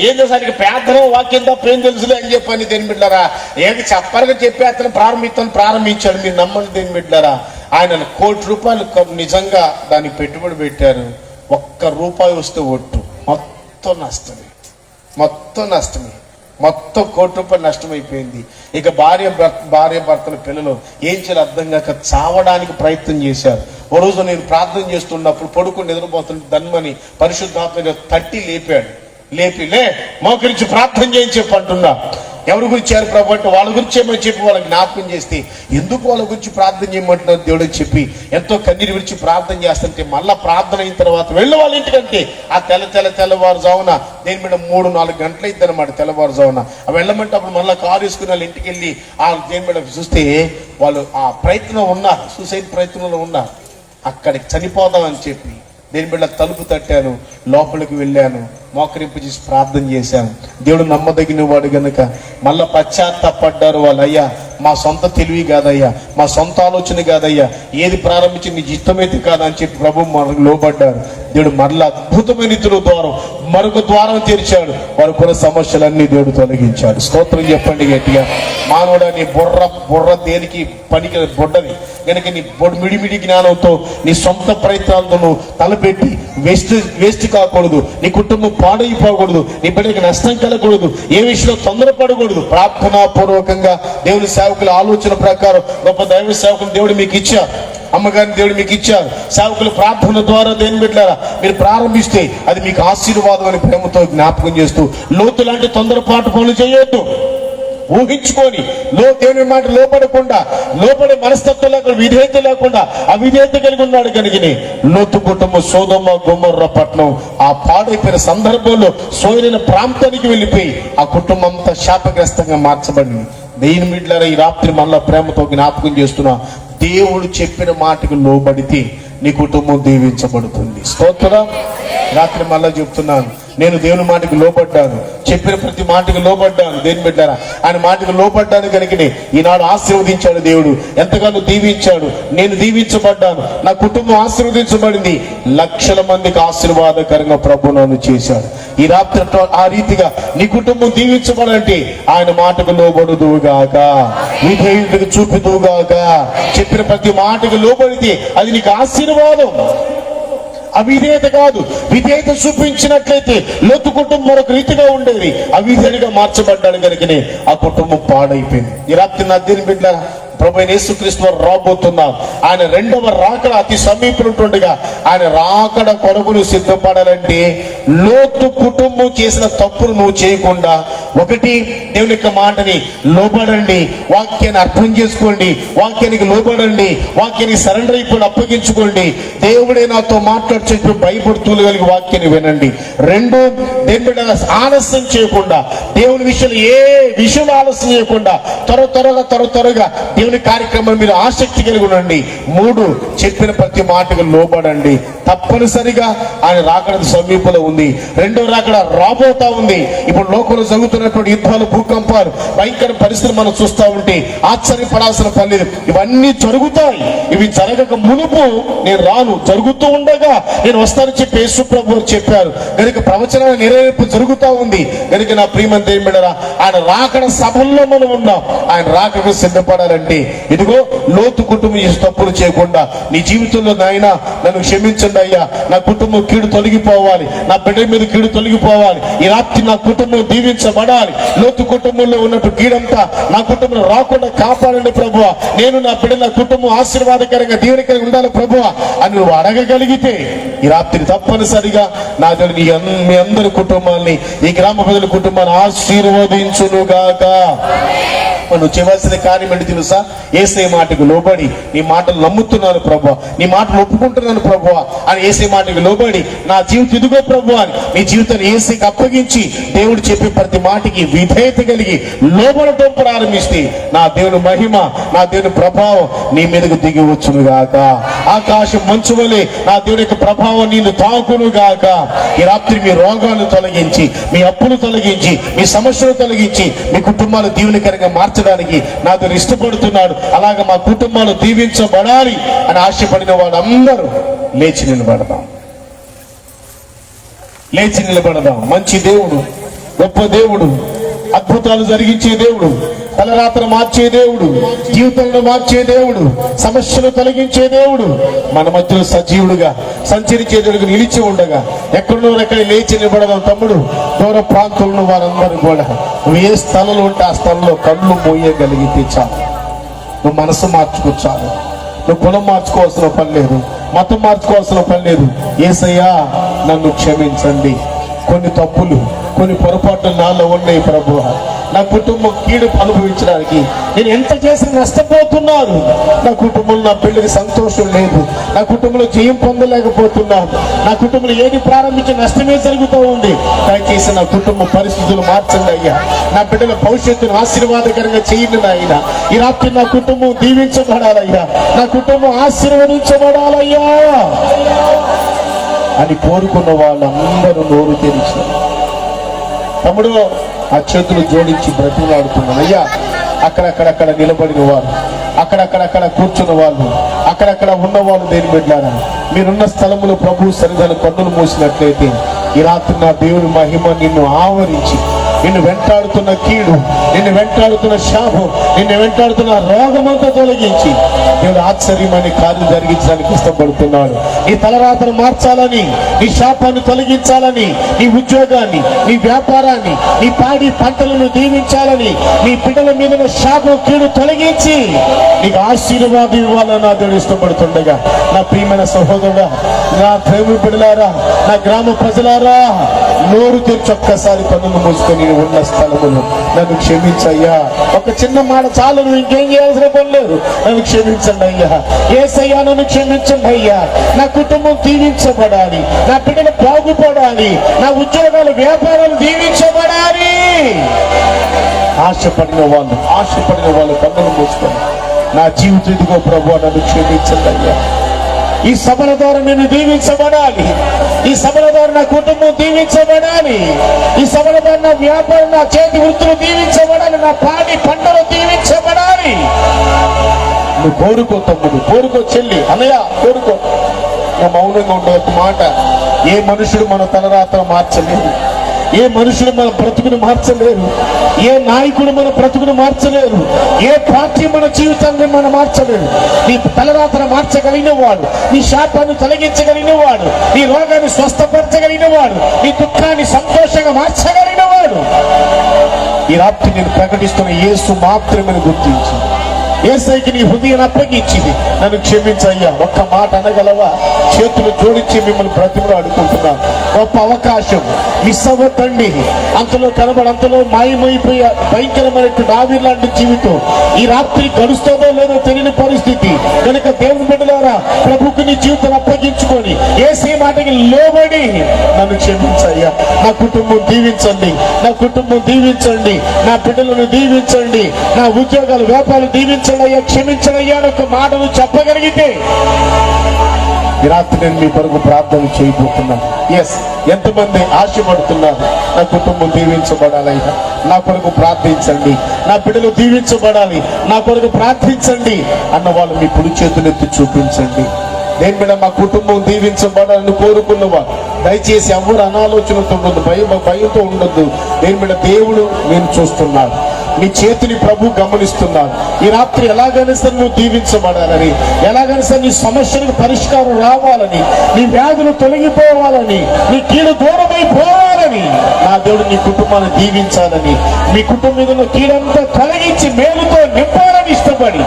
ఏం చేసానికి పేదరం వాక్యం తప్ప ఏం తెలుసులే అని చెప్పని దేని బిడ్డారా, ఏంటి చెప్పాలని చెప్పి అతను ప్రారంభించాడు. మీరు నమ్మండి దేని బిడ్డారా, ఆయన ₹1,00,00,000 నిజంగా దానికి పెట్టుబడి పెట్టారు. ₹1 వస్తే ఒట్టు మొత్తం నష్టమే, మొత్తం ₹1,00,00,000 నష్టమైపోయింది. ఇక భార్య భర్తల పిల్లలు ఏం చేయాలి అర్థం కాక చావడానికి ప్రయత్నం చేశారు. ఓ రోజు నేను ప్రార్థన చేస్తున్నప్పుడు పడుకుని నిద్రపోతున్న ధన్మని పరిశుద్ధాత్మ తట్టి లేపి మోకరించి ప్రార్థన చేయని చెప్పి అంటున్నా. ఎవరి గురించి చేయాలి ప్రభు అంటే వాళ్ళ గురించి ఏమని చెప్పి వాళ్ళకి జ్ఞాపకం చేస్తే, ఎందుకు వాళ్ళ గురించి ప్రార్థన చేయమంటున్నారు దేవుడు అని చెప్పి ఎంతో కన్నీరు విడిచి ప్రార్థన చేస్తుంటే, మళ్ళా ప్రార్థన అయిన తర్వాత వెళ్ళి వాళ్ళ ఇంటికంటే ఆ తెల్లవారుజామున దేని మీద 3-4 గంటలు అయింది అనమాట. తెల్లవారుజామున వెళ్ళమంటే అప్పుడు మళ్ళీ కారు వేసుకుని వాళ్ళ ఇంటికి వెళ్ళి ఆ దేని మీద చూస్తే వాళ్ళు ఆ ప్రయత్నం ఉన్నారు, సూసైడ్ ప్రయత్నంలో ఉన్నారు. అక్కడికి చనిపోదామని చెప్పి దేని బిడ్డ తలుపు తట్టాను, లోపలికి వెళ్ళాను, మోకరింపు చేసి ప్రార్థన చేశాను. దేవుడు నమ్మదగిన వాడు గనుక మళ్ళా పశ్చాత్తాపడ్డారు వాళ్ళు. అయ్యా మా సొంత తెలివి కాదయ్యా, మా సొంత ఆలోచన కాదయ్యా, ఏది ప్రారంభించి నీ ఇష్టమైతే కాదా అని చెప్పి ప్రభు మనకు లోబడ్డారు. దేవుడు మరలా అద్భుతమైన ద్వారం, మరొక ద్వారం తెరిచాడు. వారు కొన్ని సమస్యలన్నీ దేవుడు తొలగించాడు. స్తోత్రం చెప్పండి గట్టిగా. మానవుడా, నీ బుర్ర దేనికి పనికి బొడ్డది కనుక నీ మిడిమిడి జ్ఞానంతో నీ సొంత ప్రయత్నాలతో నువ్వు తలపెట్టి వేస్ట్ కాకూడదు, నీ కుటుంబం పాడైపోకూడదు, నీ బిడ్డకి నష్టం కలగకూడదు, ఏ విషయంలో తొందరపడకూడదు. ప్రార్థనాపూర్వకంగా దేవుని సేవకుల ఆలోచన ప్రకారం గొప్ప దైవ సేవకులు దేవుడు మీకు ఇచ్చారు, అమ్మగారిని దేవుడు మీకు ఇచ్చారు. సేవకులు ప్రార్థన ద్వారా దేని బిడ్డలారా మీరు ప్రారంభిస్తే అది మీకు ఆశీర్వాదం అని ప్రేమతో జ్ఞాపకం చేస్తూ, లోతు లాంటి తొందరపాటు పనులు చేయొద్దు. ఊహించుకొని దేవుని మాట లోపడే మనస్తత్వం లేకుండా, విధేయత లేకుండా అవిధేయత కలిగి ఉన్నాడు కనుక లోతు కుటుంబం సోదొమ గొమొర్రా పట్టణం ఆ పాడైపోయిన సందర్భంలో సోయరైన ప్రాంతానికి వెళ్ళిపోయి ఆ కుటుంబం అంతా శాపగ్రస్తంగా మార్చబడింది. దేని బిడ్డలారా ఈ రాత్రి మళ్ళా ప్రేమతో జ్ఞాపకం చేస్తున్నా, దేవుడు చెప్పిన మాటకు లోబడితే నీ కుటుంబం దీవించబడుతుంది. స్తోత్రం. రాత్రి మళ్ళా చెప్తున్నాను, నేను దేవుని మాటకు లోబడ్డాను, చెప్పిన ప్రతి మాటకు లోబడ్డాను. దేని బిడ్డారా ఆయన మాటకు లోబడ్డాను కనుకనే ఈనాడు ఆశీర్వదించాడు దేవుడు, ఎంతగానో దీవించాడు. నేను దీవించబడ్డాను, నా కుటుంబం ఆశీర్వదించబడింది. లక్షల మందికి ఆశీర్వాదకరంగా ప్రభు నన్ను చేశాడు. ఈ రాత్రి ఆ రీతిగా నీ కుటుంబం దీవించబడాలంటే ఆయన మాటకు లోబడుదువుగాక, విధేయుడికి చూపుదువుగాక. చెప్పిన ప్రతి మాటకు లోబడితే అది నీకు ఆశీర్వాదం. అవిధేయత కాదు, విధేయత చూపించినట్లయితే లోతు కుటుంబం మరొక రీతిగా ఉండేది. అవిధేయుడిగా మార్చబడ్డాడు కనుకనే ఆ కుటుంబం పాడైపోయింది. ఈ రాత్రి నా దేని బిడ్డ ప్రభువైన యేసుక్రీస్తు వారు రాబోతున్నారు. ఆయన రెండవ రాకడ అతి సమీపంటుండగా ఆయన రాకడ కొరకును సిద్ధపడాలంటే లోతు కుటుంబం చేసిన తప్పులు నువ్వు చేయకుండా, ఒకటి దేవుని యొక్క మాటని లోబడండి, వాక్యాన్ని అర్థం చేసుకోండి, వాక్యానికి లోబడండి, వాక్యానికి సరెండర్ అయిపోయి అప్పగించుకోండి. దేవుడే నాతో మాట్లాడుతూ భయపడుతూలు కలిగి వాక్యాన్ని వినండి. రెండు, దేవుడి ఆలస్యం చేయకుండా, దేవుని విషయంలో ఏ విషయంలో ఆలస్యం చేయకుండా త్వరగా దేవుని కార్యక్రమం మీరు ఆసక్తి కలిగి ఉండండి. మూడు, చెప్పిన ప్రతి మాటకు లోబడండి. తప్పనిసరిగా ఆయన రాకడ సమీపంలో ఉంది. రెండో రాకడ రాబోతా ఉంది. ఇప్పుడు లోకంలో జరుగుతున్నటువంటి యుద్ధాలు, భూకంపాలు, భయంకర పరిస్థితులు మనం చూస్తూ ఉంటే ఆశ్చర్యపడాల్సిన పని లేదు. ఇవన్నీ జరుగుతాయి. ఇవి జరగక మునుపు నేను రాను, జరుగుతూ ఉండగా నేను వస్తానని చెప్పి యేసు ప్రభువు చెప్పారు. కనుక ప్రవచనాల నెరవేర్పు జరుగుతూ ఉంది. కనుక నా ప్రియమైన దేవుని బిడ్డలారా, ఆయన రాకడ సభల్లో మనం ఉన్నాం. ఆయన రాకడకు సిద్ధపడాలంటే ఇదిగో లోతు కుటుంబం ఈ తప్పులు చేయకుండా నీ జీవితంలో నాయన నన్ను క్షమించండి అయ్యా, నా కుటుంబం కీడు తొలగిపోవాలి, నా బిడ్డ మీద కీడు తొలగిపోవాలి, ఈ రాత్రి నా కుటుంబం దీవించబడాలి, లోతు కుటుంబంలో ఉన్నట్టు కీడంతా నా కుటుంబం రాకుండా కాపాడండి ప్రభువా, నేను నా బిడ్డ నా కుటుంబం ఆశీర్వాదకరంగా దీవెనకరంగా ఉండాలి ప్రభువా అని నువ్వు అడగగలిగితే ఈ రాత్రి తప్పనిసరిగా నా దేవుడు మీ అందరి కుటుంబాన్ని, ఈ గ్రామ ప్రజల కుటుంబాన్ని ఆశీర్వదించునుగాక. నువ్వు చేయవలసిన కార్యం ఏంటి తెలుసా? యేసయ్య మాటకు లోబడి, నీ మాటలు నమ్ముతున్నాను ప్రభువా, నీ మాటలు ఒప్పుకుంటున్నాను ప్రభువా అని యేసయ్య మాటకు లోబడి, నా జీవితం ఇదిగో ప్రభువా అని నీ జీవితాన్ని యేసయ్యకి అప్పగించి దేవుడు చెప్పే ప్రతి మాటకి విధేయత కలిగి లోబడటం ప్రారంభిస్తే నా దేవుని మహిమ, నా దేవుని ప్రభావం నీ మీదకు దిగి వచ్చును గాక. ఆకాశం మంచు వలె నా దేవుని యొక్క ప్రభావం నేను తాకును గాక. ఈ రాత్రి మీ రోగాలను తొలగించి, మీ అప్పులు తొలగించి, మీ సమస్యలు తొలగించి, మీ కుటుంబాలు దీవెనకరంగా మార్చడానికి నా దేవుడు ఇష్టపడుతున్నాడు. అలాగే మా కుటుంబాలు దీవించబడాలి అని ఆశపడిన వాళ్ళందరూ లేచి నిలబడదాం, లేచి నిలబడదాం. మంచి దేవుడు, గొప్ప దేవుడు, అద్భుతాలు జరిగించే దేవుడు, తలరాత్ర మార్చే దేవుడు, జీవితంలో మార్చే దేవుడు, సమస్యలు తొలగించే దేవుడు మన మధ్యలో సజీవుడుగా సంచరించే దేవుడు నిలిచి ఉండగా ఎక్కడో ఎక్కడ లేచి నిలబడదాం. తమ్ముడు, దూర ప్రాంతంలో వారందరూ కూడా నువ్వు ఏ స్థలంలో ఉంటే ఆ స్థలంలో కళ్ళు మోయగలిగితే చాలు. నువ్వు మనసు మార్చుకోవచ్చాను, నువ్వు కులం మార్చుకోవాల్సిన పని లేదు, మతం మార్చుకోవాల్సిన పని లేదు. యేసయ్యా నన్ను క్షమించండి, కొన్ని తప్పులు, కొన్ని పొరపాట్లు నాలో ఉన్నాయి ప్రభువా, నా కుటుంబం కీడు అనుభవించడానికి నేను ఎంత చేసి నష్టపోతున్నాను, నా కుటుంబంలో నా పెళ్లికి సంతోషం లేదు, నా కుటుంబంలో జయం పొందలేకపోతున్నాను, నా కుటుంబంలో ఏది ప్రారంభించి నష్టమే జరుగుతూ ఉంది. దయచేసి నా కుటుంబ పరిస్థితులు మార్చండి అయ్యా, నా బిడ్డల భవిష్యత్తును ఆశీర్వాదకరంగా చేయండి నాయన. ఈ రాత్రి నా కుటుంబం దీవించబడాలయ్యా, నా కుటుంబం ఆశీర్వదించబడాలయ్యా అని కోరుకున్న వాళ్ళందరూ నోరు తెరిచారు. తమ్ముడు, ఆ చేతులు జోడించి బ్రతిమలాడుతున్నాను అయ్యా. అక్కడక్కడక్కడ నిలబడిన వాళ్ళు, అక్కడక్కడక్కడ కూర్చున్న వాళ్ళు, అక్కడక్కడ ఉన్నవాళ్ళు, దేని బిడ్డారా మీరున్న స్థలములో ప్రభు సన్నిధిలో కన్నులు మూసినట్లయితే ఈ రాత్రి నా దేవుని మహిమ నిన్ను ఆవరించి, నిన్ను వెంటాడుతున్న కీడు, నిన్ను వెంటాడుతున్న శాపం, నిన్ను వెంటాడుతున్న రోగమంతా తొలగించి దేవుడు ఆశ్చర్యమైన కార్యం జరిగించడానికి ఇష్టపడుతున్నాడు. నీ తలరాతను మార్చాలని, నీ శాపాన్ని తొలగించాలని, నీ ఉద్యోగాన్ని, నీ వ్యాపారాన్ని, నీ పాడి పంటలను దీవించాలని, నీ బిడ్డల మీద శాపం కీడు తొలగించి నీకు ఆశీర్వాదం ఇవ్వాలని నా దేవుడు ఇష్టపడుతుండగా, నా ప్రియమైన సహోదరుడా, నా ప్రేమ బిడ్డలారా, నా గ్రామ ప్రజలారా, నోరు తెరిచి ఒక్కసారి కన్నులు మూసుకొని ఉన్న స్థలమును నన్ను క్షమించయ్యా. ఒక చిన్న మాట చాలు, నువ్వు ఇంకేం చేయాల్సిన పని లేదు. నన్ను క్షమించండి అయ్యా, యేసయ్యా నన్ను క్షమించండి అయ్యా. నా కుటుంబం దీవించబడాలి, నా బిడ్డలు బాగుపడాలి, నా ఉద్యోగాలు వ్యాపారాలు దీవించబడాలి. ఆశపడిన వాళ్ళు కన్నులు మూసుకొని నా జీవితం ఇదిగో ప్రభువా నన్ను క్షమించండి అయ్యా. ఈ సభల ద్వారా నేను దీవించబడాలి, ఈ సభల ద్వారా నా కుటుంబం దీవించబడాలి, ఈ సభల ద్వారా నా వ్యాపారం, నా చేతి వృత్తులు దీవించబడాలి, నా పాడి పంటలు దీవించబడాలి. నువ్వు కోరుకో తమ్ముడు, కోరుకో చెల్లి, అన్నయ్య కోరుకో. నువ్వు మౌనంగా ఉండే ఒక మాట, ఏ మనుషుడు మన తలరాత్ర మార్చలేదు, ఏ మనుషులు మన బ్రతుకును మార్చలేరు, ఏ నాయకుడు మన బ్రతుకును మార్చలేరు, ఏ పార్టీ మన జీవితాన్ని మనం మార్చలేరు. నీ తలరాత్ర మార్చగలిగిన వాడు, నీ శాపాన్ని తొలగించగలిగిన వాడు, నీ రోగాన్ని స్వస్థపరచగలిగిన వాడు, నీ దుఃఖాన్ని సంతోషంగా మార్చగలిగిన వాడు ఈ రాత్రి నేను ప్రకటిస్తున్న యేసు మాత్రమే గుర్తించి యేసయ్యకి నీ హృదయాన్ని అప్పగించింది. నన్ను క్షమించయ్యా, ఒక్క మాట అనగలవా? చేతులు జోడించి మిమ్మల్ని బ్రతిమలు అడుగుతున్నాను. గొప్ప అవకాశం, మిస్ అవ్వద్దండి. అంతలో అంతలో మాయమైపోయే భయంకరమైనటువంటి ఆవిరి లాంటి జీవితం ఈ రాత్రి గడుస్తుందో లేదో తెలియని పరిస్థితి కనుక దేవుని బిడ్డలారా, ప్రభుకు నీ జీవితం అప్పగించుకొని యేసయ్య మాటకి లోబడి నన్ను క్షమించయ్యా, నా కుటుంబం దీవించండి, నా కుటుంబం దీవించండి, నా బిడ్డలను దీవించండి, నా ఉద్యోగాలు వ్యాపారాలు దీవించండి అయ్యా, క్షమించండి అయ్యా అని ఒక మాటను చెప్పగలిగితే ఈ రాత్రి నేను మీ కొరకు ప్రార్థన చేయబోతున్నాను. ఎస్, ఎంతమంది ఆశపడుతున్నారు నా కుటుంబం దీవించబడాలయ్యా, నా కొరకు ప్రార్థించండి, నా బిడ్డలు దీవించబడాలి, నా కొరకు ప్రార్థించండి అన్న వాళ్ళు మీ కుడి చేతులెత్తి చూపించండి. నేను బిడ్డ మా కుటుంబం దీవించబడాలని కోరుకున్నవారు దయచేసి ఎవరు అనాలోచనతో ఉండదు, భయంతో ఉండొద్దు. నేను బిడ్డ దేవుడు నేను చూస్తున్నాను, నీ చేతిని ప్రభు గమనిస్తున్నాను. ఈ రాత్రి ఎలాగైనా సరే నువ్వు దీవించబడాలని, ఎలాగైనా సరే నీ సమస్యలకు పరిష్కారం రావాలని, నీ వ్యాధులు తొలగిపోవాలని, నీ కీడు దూరమైపోవాలని నా దేవుడు నీ కుటుంబాన్ని దీవించాలని, మీ కుటుంబం మీద కీడంతా తొలగించి మేలుతో నింపాలని ఇష్టపడి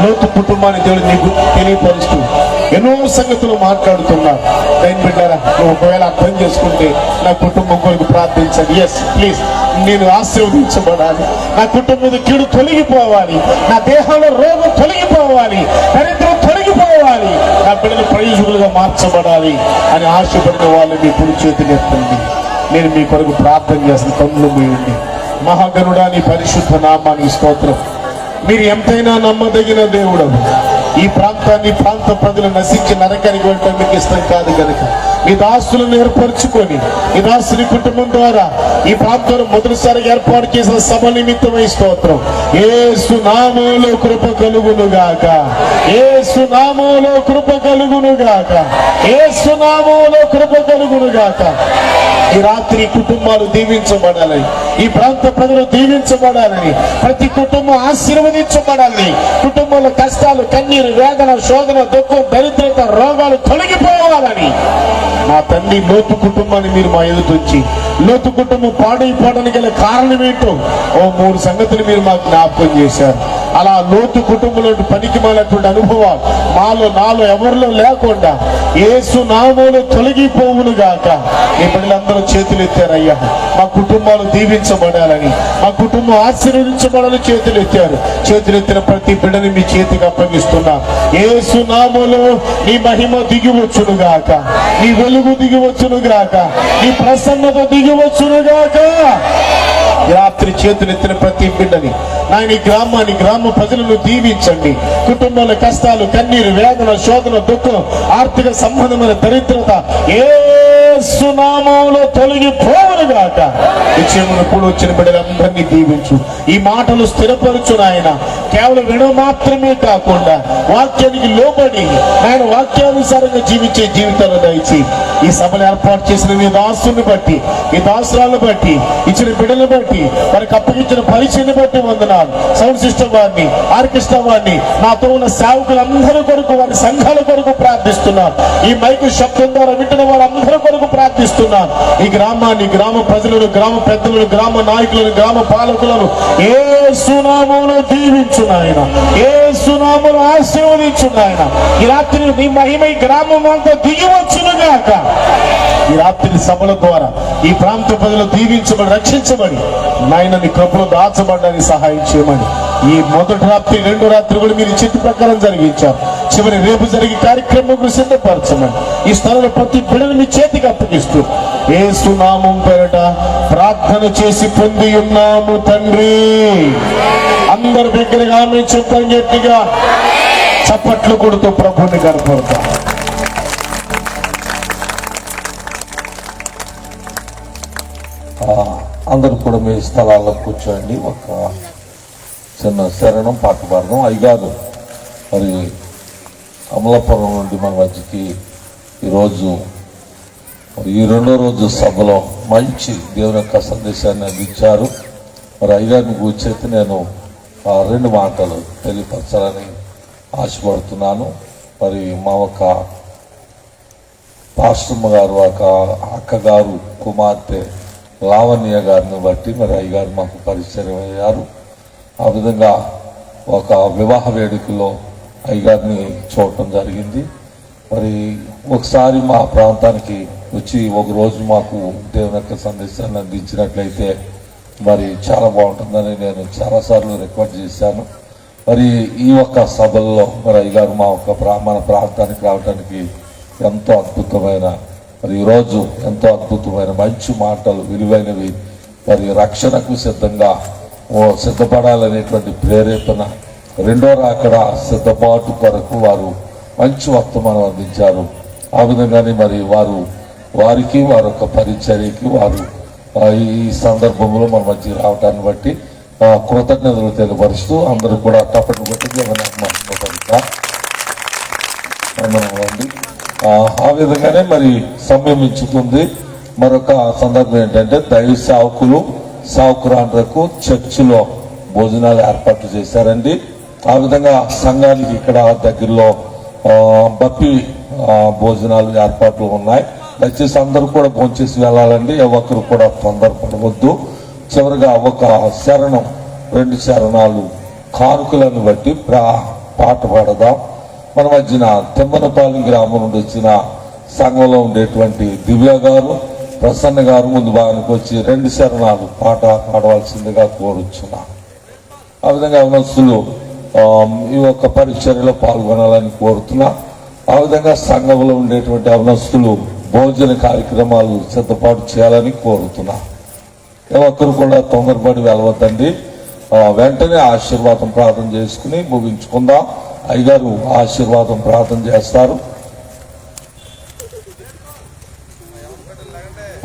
లోతు కుటుంబాన్ని దేవుడు నీకు తెలియపరుస్తూ ఎన్నో సంగతులు మాట్లాడుతున్నారు. దైన బిడ్డారా, నువ్వు ఒకవేళ అర్థం చేసుకుంటే నా కుటుంబం కొరకు ప్రార్థించండి. ఎస్ ప్లీజ్, నేను ఆశీర్వదించబడాలి, నా కుటుంబం మీద కీడు తొలగిపోవాలి, నా దేహంలో రోగం తొలగిపోవాలి, దరిద్రం తొలగిపోవాలి, నా బిడ్డలు ప్రయోజకులుగా మార్చబడాలి అని ఆశపడిన వాళ్ళు మీ కుడి చేతులు ఎత్తండి. నేను మీ కొరకు ప్రార్థన చేసిన కన్నులు మూయండి. మహాగణుడా, నీ పరిశుద్ధ నామానికి స్తోత్రం. మీరు ఎంతైనా నమ్మదగిన దేవుడు. ఈ ప్రాంత ప్రజలు నశించి నరకానికి వెళ్ళడం మీకు ఇష్టం కాదు కనుక మీ దాసులను ఏర్పరచుకొని ఈ దాసుని కుటుంబం ద్వారా ఈ ప్రాంతంలో మొదటిసారిగా ఏర్పాటు చేసిన సభ నిమిత్తమై స్తోత్రం. యేసు నామములో కృప కలుగునుగాక, యేసు నామములో కృప కలుగునుగాక, యేసు నామములో కృప కలుగునుగాక. ఈ రాత్రి కుటుంబాలు దీవించబడాలని, ఈ ప్రాంత ప్రజలు దీవించబడాలని, ప్రతి కుటుంబం ఆశీర్వదించబడాలని, కుటుంబంలో కష్టాలు, కన్నీరు, వేదన, శోధన, దుఃఖం, దరిద్రత, రోగాలు తొలగిపోవాలని నా తండ్రి లోతు కుటుంబాన్ని మీరు మా ఎదుటొచ్చి లోతు కుటుంబం పాడైపోవడానికి గల కారణం ఏంటో 3 సంగతులు మీరు మాకు జ్ఞాపకం చేశారు. అలా లోతు కుటుంబంలో పనికి మాలినటువంటి అనుభవాలు నాలో ఎవరిలో లేకుండా యేసు నామములో తొలగిపోవును గాక. ఈ బిడ్డలందరూ చేతులు ఎత్తారయ్యా, మా కుటుంబాలు దీవించబడాలని, మా కుటుంబం ఆశీర్వదించబడాలని చేతులు ఎత్తారు. చేతులు ఎత్తిన ప్రతి బిడ్డని మీ చేతికి అప్పగిస్తున్నా. యేసు నామములో నీ మహిమ దిగివచ్చును గాక, నీ వెలుగు దిగివచ్చును గాక, నీ ప్రసన్నత దిగివచ్చును గాక. రాత్రి చేతులెత్తిన ప్రతి బిడ్డని నాయన ఈ గ్రామ ప్రజలను దీవించండి. కుటుంబాల కష్టాలు, కన్నీరు, వేదన, శోధన, దుఃఖం, ఆర్థిక సంబంధమైన దరిద్రత యేసు నామములో తొలగిపోవును గాక. నిశ్చయమును కూడా వచ్చిన బిడ్డలందరినీ దీవించు. ఈ మాటలు స్థిరపరచు నాయన. కేవలం వినడం మాత్రమే కాకుండా వాక్యానికి లోబడి ఆయన వాక్యానుసారంగా జీవించే జీవితాలు దయచి ఈ సభలు ఏర్పాటు చేసిన మీ దాసుని బట్టి, ఈ దాసురాలను బట్టి, ఇచ్చిన బిడ్డలను బట్టి, వారికి అప్పగించిన పరిచయాన్ని బట్టి వందనాలు. సౌండ్ సిస్టమ్ వారిని, ఆర్కెస్ట్రా వారిని, నాతో ఉన్న సేవకులందరి కొరకు, వారి సంఘాల కొరకు ప్రార్థిస్తున్నాను. ఈ మైకు శబ్దం ద్వారా వింటున్న వారందరి కొరకు ప్రార్థిస్తున్నాను. ఈ గ్రామాన్ని, గ్రామ ప్రజలను, గ్రామ పెద్దలను, గ్రామ నాయకులను, గ్రామ పాలకులను యేసు నామములో దీవించు నాయన, యేసు నామములో ఆశీర్వదించు నాయన. ఈ రాత్రి నీ మహిమ ఈ గ్రామం అంతా దిగివచ్చును గాక. ఈ రాత్రి సభల ద్వారా ఈ ప్రాంత ప్రజలు దీవించబడి, రక్షించబడి నాయన నీ కృపలో దాచబడడానికి సహాయం చేయమని ఈ మొదటి రాత్రి, 2వ రాత్రి కూడా మీరు చిత్త ప్రకారం జరిగించారు. చివరి రేపు జరిగే కార్యక్రమం సిద్ధపరచమని ఈ స్థలంలో ప్రతి బిడ్డను మీ చేతికి అప్పగిస్తూ యేసు నామం పేరట ప్రార్థన చేసి పొంది ఉన్నాము తండ్రి. అందరు దగ్గరగా మేము చెప్తాం, గట్టిగా చప్పట్లు కొడుతూ ప్రభుని కనపడతాం. అందరూ కూడా మీ స్థలాల్లో కూర్చోండి. ఒక చిన్న శరణం పాట పాడదాం. అయ్యగారు మరి అమలాపురం నుండి మన మధ్యకి ఈరోజు ఈ 2వ రోజు సభలో మంచి దేవుని యొక్క సందేశాన్ని అందించారు. మరి అయ్యగారిని కూర్చైతే నేను 2 మాటలు తెలియపరచాలని ఆశపడుతున్నాను. మరి మా ఒక పాస్టమ్మ గారు, ఒక అక్కగారు కుమార్తె లావణ్య గారిని బట్టి మరి అయ్యగారు మాకు పరిచయం అయ్యారు. ఆ విధంగా ఒక వివాహ వేడుకలో అయ్యగారిని చూడటం జరిగింది. మరి ఒకసారి మా ప్రాంతానికి వచ్చి ఒక రోజు మాకు దేవుని యొక్క సందేశాన్ని అందించినట్లయితే మరి చాలా బాగుంటుందని నేను చాలాసార్లు రిక్వెస్ట్ చేశాను. మరి ఈ ఒక్క సభల్లో మరి అయ్యగారు మన ప్రాంతానికి రావడానికి ఎంతో అద్భుతమైన మరి ఈరోజు ఎంతో అద్భుతమైన మంచి మాటలు విలువైనవి మరి రక్షణకు సిద్ధపడాలనేటువంటి ప్రేరేపణ, రెండో రాకడ సిద్ధపాటు కొరకు వారు మంచి వర్తమానం అందించారు. ఆ విధంగానే మరి వారికి వారి యొక్క పరిచర్యకి వారు ఈ సందర్భంలో మన మధ్య రావటాన్ని బట్టి కృతజ్ఞతలు తెలియపరుస్తూ అందరూ కూడా తప్పని కొట్టి అండి. ఆ విధంగానే మరి సమయం ఇచ్చుకుంది. మరొక సందర్భం ఏంటంటే దైవ సావుకురాండ్రకు చర్చిలో భోజనాలు ఏర్పాట్లు చేశారండి. ఆ విధంగా సంఘానికి ఇక్కడ దగ్గరలో బప్పి భోజనాలు ఏర్పాట్లు ఉన్నాయి. దయచేసి అందరూ కూడా భోంచేసి వెళ్ళాలండి. ఒక్కరు కూడా తొందరపడవద్దు. చివరిగా ఒక శరణం, 2 శరణాలు కానుకలను బట్టి పాట పాడదాం. మన మధ్యన తెమ్మనపాలెం గ్రామం నుండి వచ్చిన సంఘంలో ఉండేటువంటి దివ్య గారు, ప్రసన్న గారు ముందు భాగానికి వచ్చి 2 శరణాలు పాట పాడవలసిందిగా కోరుచున్నా. ఆ విధంగా అవనస్తులు ఈ యొక్క పరిచర్యలో పాల్గొనాలని కోరుతున్నా. ఆ విధంగా సంఘంలో ఉండేటువంటి అవనస్తులు భోజన కార్యక్రమాలు సిద్ధపాటు చేయాలని కోరుతున్నా. ఒక్కరు కూడా తొందరపడి వెళ్ళవద్దండి. వెంటనే ఆశీర్వాదం ప్రార్థన చేసుకుని ముగించుకుందాం. అయ్యగారు ఆశీర్వాదం ప్రార్థన చేస్తారు.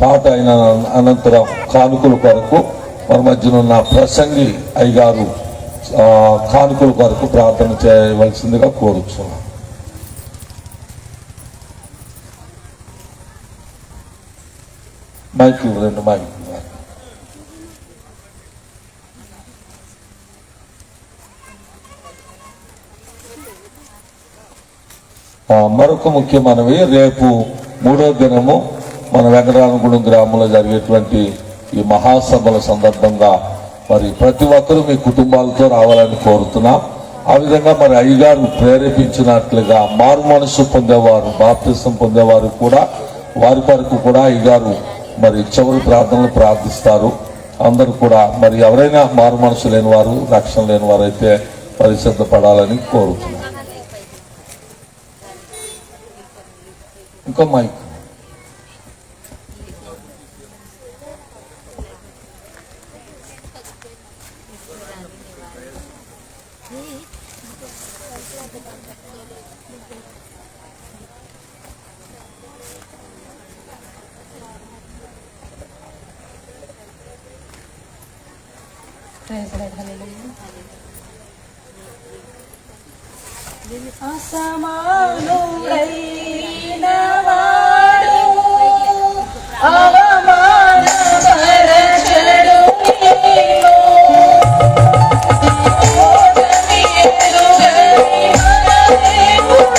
పాట అయిన అనంతరం కానుకల కొరకు మన మధ్యన ఉన్న ప్రసంగి అయ్యగారు కానుకల కొరకు ప్రార్థన చేయవలసిందిగా కోరుచున్నాం. మైకులు 2 మైకులు. మరొక ముఖ్యమైనవి, రేపు 3వ దినము మన వెంకటరామగూడెం గ్రామంలో జరిగేటువంటి ఈ మహాసభల సందర్భంగా మరి ప్రతి ఒక్కరూ మీ కుటుంబాలతో రావాలని కోరుతున్నా. ఆ విధంగా మరి అయ్యగారు ప్రేరేపించినట్లుగా మారు మనసు పొందేవారు, బాప్తిసం పొందేవారు కూడా వారి కొరకు కూడా అయ్యగారు మరి చివరి ప్రార్థనలు ప్రార్థిస్తారు. అందరూ కూడా మరి ఎవరైనా మారు మనసు లేని వారు, రక్షణ లేని వారు అయితే పరిశుద్ధపడాలని కోరుతున్నారు. ఇంకో మైక్. అసమానుడైన వాడు అవమానపరచడు నిన్ను. ఓటమి ఎరుగని మన దేవుడు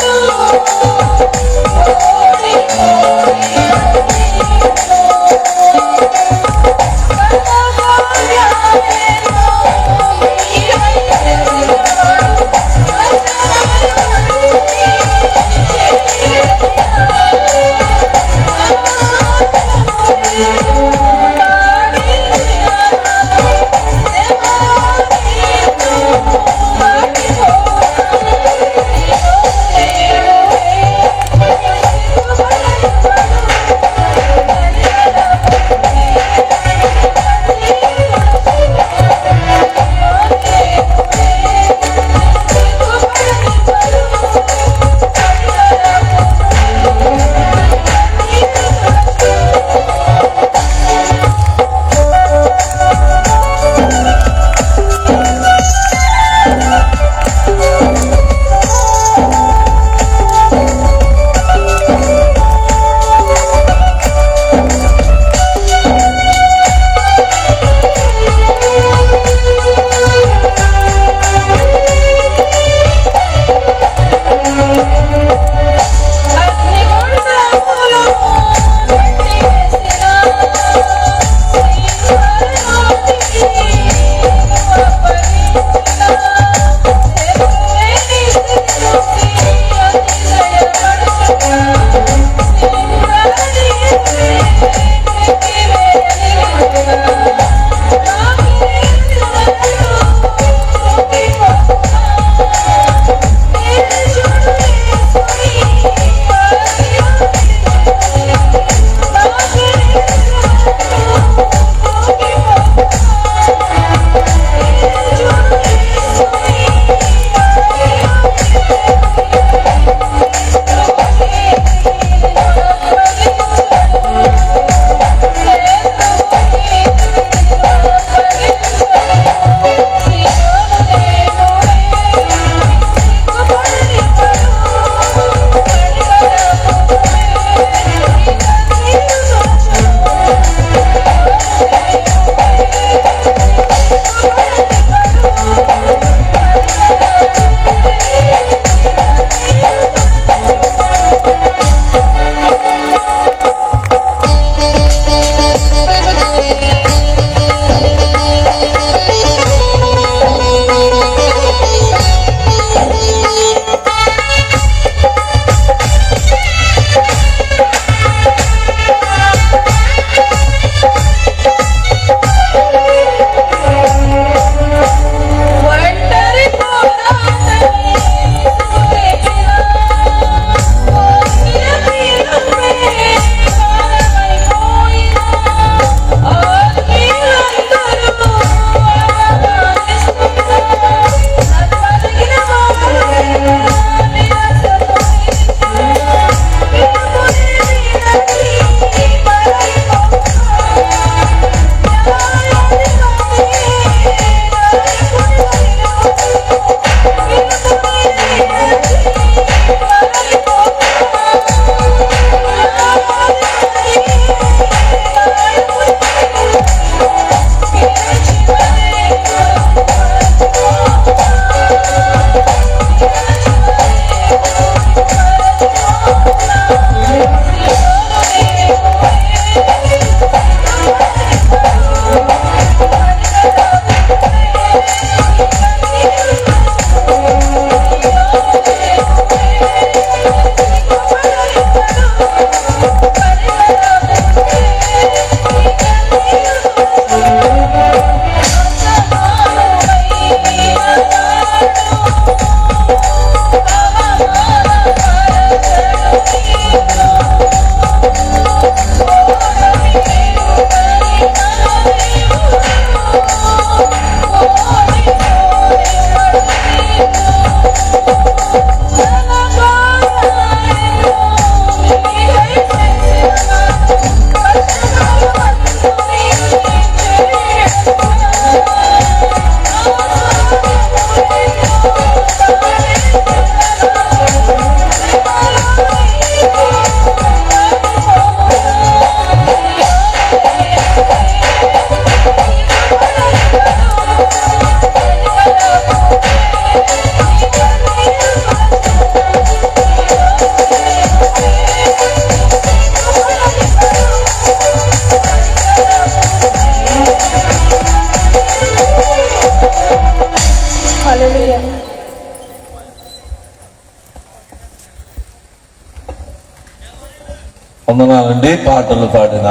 వందనాలండి. పాటలు పాడిన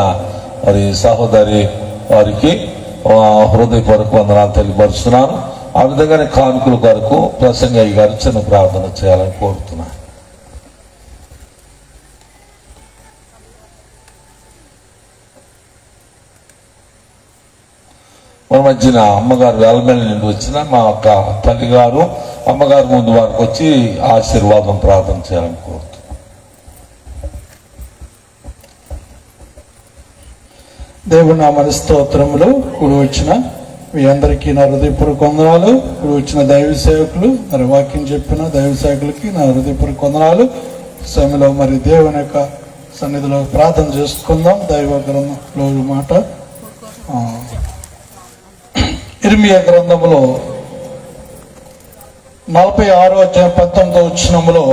మరి సహోదరి వారికి హృదయపూర్వక వందనాలు తెలియపరుస్తున్నాను. ఆ విధంగానే కానుకల కొరకు ప్రసంగయ్య గారు చిన్న ప్రార్థన చేయాలని కోరుతున్నాను. మన మధ్యన అమ్మగారు వెలమెల్లి నుండి వచ్చిన మా అక్క తల్లిగారు అమ్మగారు ముందు వారికి వచ్చి ఆశీర్వాదం ప్రార్థన చేయాలని కోరుతున్నాను. దేవుని నామమున స్తోత్రములు. కూడి వచ్చిన మీ అందరికీ నా హృదయపూర్వక వందనాలు. కూడి వచ్చిన దైవ సేవకులు, మరి వాక్యం చెప్పిన దైవ సేవకులకి నా హృదయపూర్వక వందనాలు. సమయంలో మరి దేవుని యొక్క సన్నిధిలో ప్రార్థన చేసుకుందాం. దైవ గ్రంథంలో మాట ఇర్మియా గ్రంథములో 46వ అధ్యాయం 19వ వచనములో,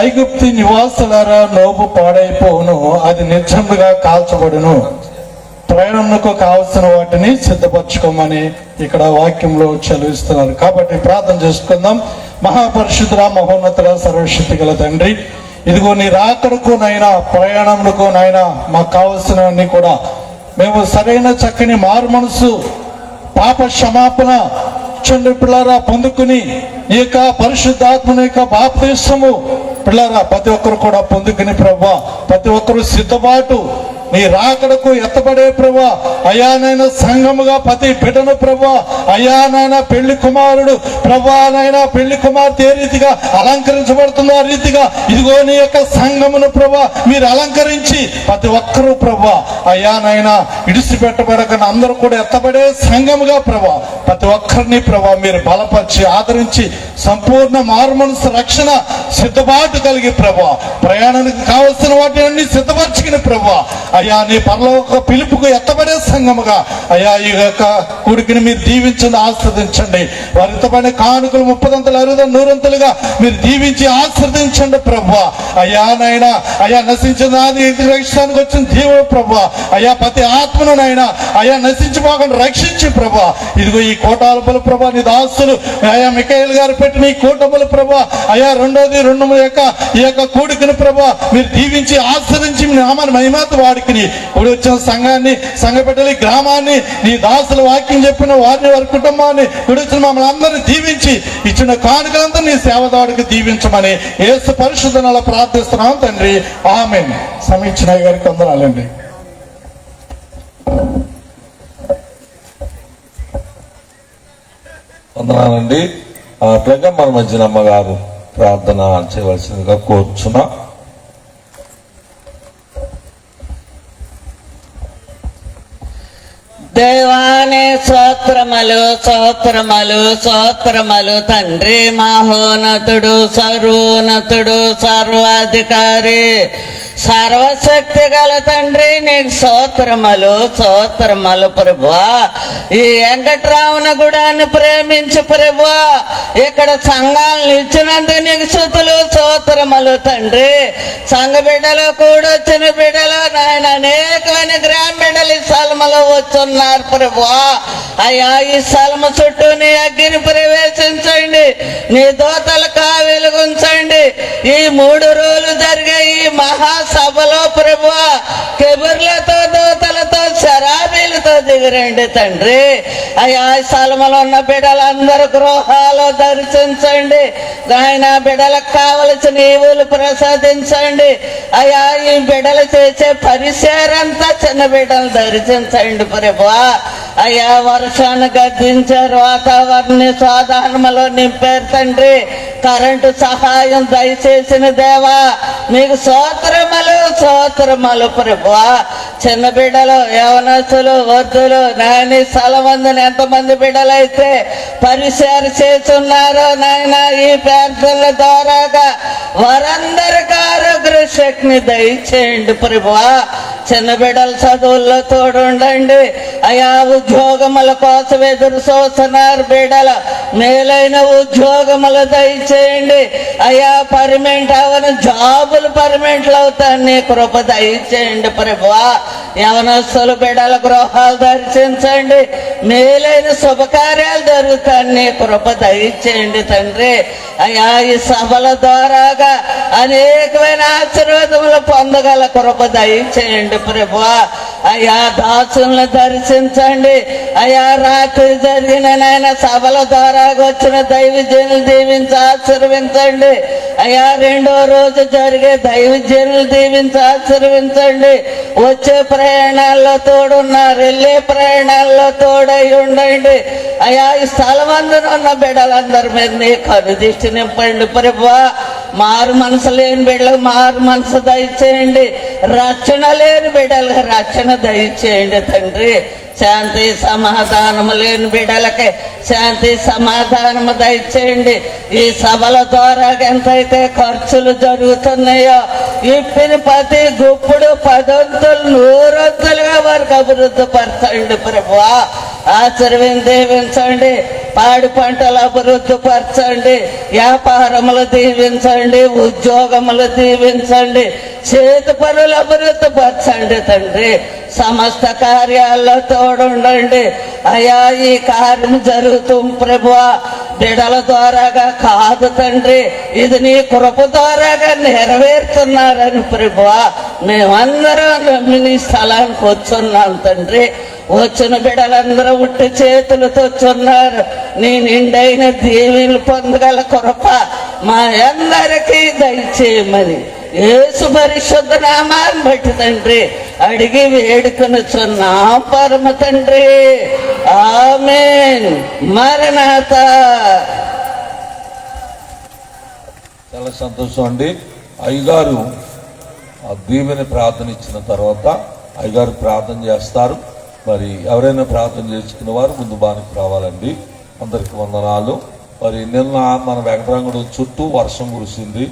ఐగుప్తి నివాసులారా నోబు పాడైపోవును, అది నిశ్చయముగా కాల్చబడును, ప్రయాణమునకు కావలసిన వాటిని సిద్ధపరచుకోమని ఇక్కడ వాక్యంలో చదివిస్తున్నారు. కాబట్టి ప్రార్థన చేసుకుందాం. మహాపరిశుద్ధుడా, మహోన్నతుడా, సర్వశక్తి గల తండ్రి, ఇదిగో నీ రాకడకు నైనా ప్రయాణములకు నైనా మాకు కావలసినవన్నీ కూడా మేము సరైన చక్కని మారు మనసు పాప క్షమాపణ చండి పిల్లారా పొందుకుని ఈ యొక్క పరిశుద్ధాత్మని యొక్క బాప్తిస్మము పిల్లారా ప్రతి ఒక్కరు కూడా పొందుకుని ప్రభా, ప్రతి ఒక్కరు సిద్ధపాటు నీ రాకడకు ఎత్తబడే ప్రభా, అయానైనా సంఘముగా ప్రతి బిడ్డను ప్రభా, అయానైనా పెళ్లి కుమారుడు ప్రభానైనా పెళ్లి కుమార్తె ఏ రీతిగా అలంకరించబడుతుందో ఆ రీతిగా ఇదిగో నీ యొక్క సంఘమును ప్రభా మీరు అలంకరించి ప్రతి ఒక్కరూ ప్రభా అయానైనా ఇడిసిపెట్టబడక అందరూ కూడా ఎత్తబడే సంఘముగా ప్రభా ప్రతి ఒక్కరిని ప్రభా మీరు బలపరిచి ఆదరించి సంపూర్ణ మారుమనసు రక్షణ సిద్ధపాటు కలిగి ప్రభా ప్రయాణానికి కావలసిన వాటిని సిద్ధపరచుకుని ప్రభా అయ్యా నీ పరలోక పిలుపుకు ఎత్తబడే సంఘముగా అయ్యా ఈ యొక్క కొడుకుని మీరు దీవించండి, ఆస్వాదించండి. వారి ఎత్తబడిన కానుకలు 30 60 100 మీరు దీవించి ఆస్వాదించండి ప్రభా. అయ్యా నాయనా అయ్యా నశించిన రక్షణానికి వచ్చిన దేవుడు ప్రభా, అయ్యా ప్రతి ఆత్మను నాయనా అయ్యా నశించిపోకుండా రక్షించి ప్రభా ఇదిగో ఈ కోటాలపల్లి ప్రభా నీ దాసులు అయ్యా మిఖాయిల్ గారు పెట్టిన ఈ కూటములు ప్రభా అయ్యా రెండోది ఈ యొక్క కూడికను ప్రభా మీరు దీవించి ఆస్వాదించి నామాన్ని మహిమాత వాడికి ఇప్పుడు వచ్చిన సంఘాన్ని సంఘ బిడ్డల గ్రామాన్ని నీ దాసులు వాక్యం చెప్పిన వారిని వారి కుటుంబాన్ని ఇప్పుడు వచ్చిన మమ్మల్ని అందరినీ దీవించి ఇచ్చిన కానుకలంతా నీ సేవదాడికి దీవించమని యేసు పరిశుద్ధనాల ప్రార్థిస్తున్నాం తండ్రి, ఆమేన్. సమీక్ష గారికి వందనాలండి. వందనాలండి. అట్లాగే మన మధ్యన అమ్మగారు ప్రార్థన చేయవలసిందిగా కోరుచున్నా. దేవాని స్తోత్రములు స్తోత్రములు స్తోత్రములు తండ్రి, మహోన్నతుడు సర్వోన్నతుడు సర్వాధికారి సర్వశక్తి గల తండ్రి నీకు స్తోత్రములు స్తోత్రములు ప్రభువా. ఈ వెంకట్రావుని గుడాన్ని ప్రేమించి ప్రభువా ఇక్కడ సంఘాలను ఇచ్చినందుకు నీకు స్తుతులు స్తోత్రములు తండ్రి. సంఘ బిడ్డలు కూడొచ్చిన బిడ్డలు నాయన అనేకమైన గ్రామ బిడ్డలు ఈ స్థలములో వచ్చున్నారు ప్రభువా. అయ్యా ఈ స్థలము చుట్టూ నీ అగ్గిని ప్రవేశించండి, నీ దోతలు వెలుగుంచండి. ఈ 3 రోజులు జరిగే ఈ మహాసభలో ప్రభువా కెబుర్లతో దోతలతో శరాబీలతో దిగిరండి తండ్రి. అయ్యా ఈ స్థలములో ఉన్న బిడ్డలందరూ గృహాలు దర్శించండి ఆయన, బిడ్డలకు కావలసిన ఈవులు ప్రసాదించండి. అయ్యా ఈ బిడ్డలు చేసే పరిచయంతా చిన్న బిడ్డలు దర్శించండి ప్రభువా. అయ్యా వర్షాన్ని గద్దించారు, వాతావరణ సాధారణలో నింపారు తండ్రి. కరెంటు సహాయం దయచేసిన దేవా మీకు స్తోత్రములు స్తోత్రములు ప్రభువా. చిన్న బిడ్డలు యవనస్తులు వృద్ధులు నాయన స్థలమందుని ఎంతమంది బిడ్డలైతే పరిచయం చేస్తున్నారో నాయన ఈ ప్రార్థనల ద్వారాగా వారందరికీ ఆరోగ్య శక్తిని దయచేయండి ప్రభువా. చిన్న బిడ్డల చదువుల్లో తోడుండండి అయా. ఉద్యోగముల కోసం ఎదురు చూస్తున్నారు బిడ్డల, మేలైన ఉద్యోగములు దయచేయండి అయా. పర్మనెంట్ అవని జాబులు పర్మనెంట్లు అవుతాను, నీ కృప దయచేయండి ప్రభువా. యవనస్తులు బిడ్డల గృహాలు దర్శించండి, మేలైన శుభకార్యాలు జరుగుతాను, నీ కృప దయచేయండి తండ్రి అయా. ఈ సభల ద్వారాగా అనేకమైన ఆశీర్వాదములు పొందగల కృప దయచేయండి ప్రభువా అయా. దాసులను దర్శించండి అయా. రాత్రి జరిగిన నాయన సభల ద్వారా వచ్చిన దైవజనులు దీవించి ఆశీర్వించండి అయా. రెండో రోజు జరిగే దైవజనులు దీవించి ఆశీర్వించండి. వచ్చే ప్రయాణాల్లో తోడున్నారు, వెళ్ళే ప్రయాణాల్లో తోడై ఉండండి అయా. ఈ స్థలం ఉన్న బిడ్డలందరి మీద నీ కనుదృష్టి నింపండి ప్రభువా. మారు మనసు లేని బిడ్డలకు మారు మనసు దయచేయండి, రక్షణ లేని బిడ్డలకు రక్షణ దయచేయండి తండ్రి. శాంతి సమాధానము లేని బిడ్డలకి శాంతి సమాధానము దయచేయండి. ఈ సభల ద్వారా ఎంతైతే ఖర్చులు జరుగుతున్నాయో ఇప్పిన ప్రతి గుప్పుడు 10 100 వారికి అభివృద్ధి పరచండి ప్రభువా. ఆశీర్వాదం దీవించండి, పాడి పంటలు అభివృద్ధి పరచండి, వ్యాపారములు దీవించండి, ఉద్యోగములు దీవించండి, చేతి పనులు అభివృద్ధి పరచండి తండ్రి. సమస్త కార్యాల్లో తోడుండండి అయా. ఈ కార్యం జరుగుతుంది ప్రభువా బిడల ద్వారాగా కాదు తండ్రి, ఇది నీ కృప ద్వారాగా నెరవేరుతున్నారని ప్రభువా మేమందరం నీ స్థలానికి వచ్చున్నాం తండ్రి. వచ్చిన బిడ్డలందరూ ఉట్టి చేతులతో వచ్చున్నారు, నీ నిండైన దీవెనలు పొందగల కృప మా అందరికీ దయచేయమని యేసు పరిశుద్ధ నామాన్ని బట్టి తండ్రి అడిగి వేడుకొనుచున్నాం పరమ తండ్రి. ఆమేన్. మరణాత. చాలా సంతోషం అండి. అయ్యగారు ఆ దీవెన ప్రార్థన ఇచ్చిన తర్వాత అయ్యగారు ప్రార్థన చేస్తారు. మరి ఎవరైనా ప్రార్థన చేసుకున్న వారు ముందు బానికి రావాలండి. అందరికి వందనాలు. మరి నిన్న మన వెంకటరంగుడు చుట్టూ వర్షం కురిసింది.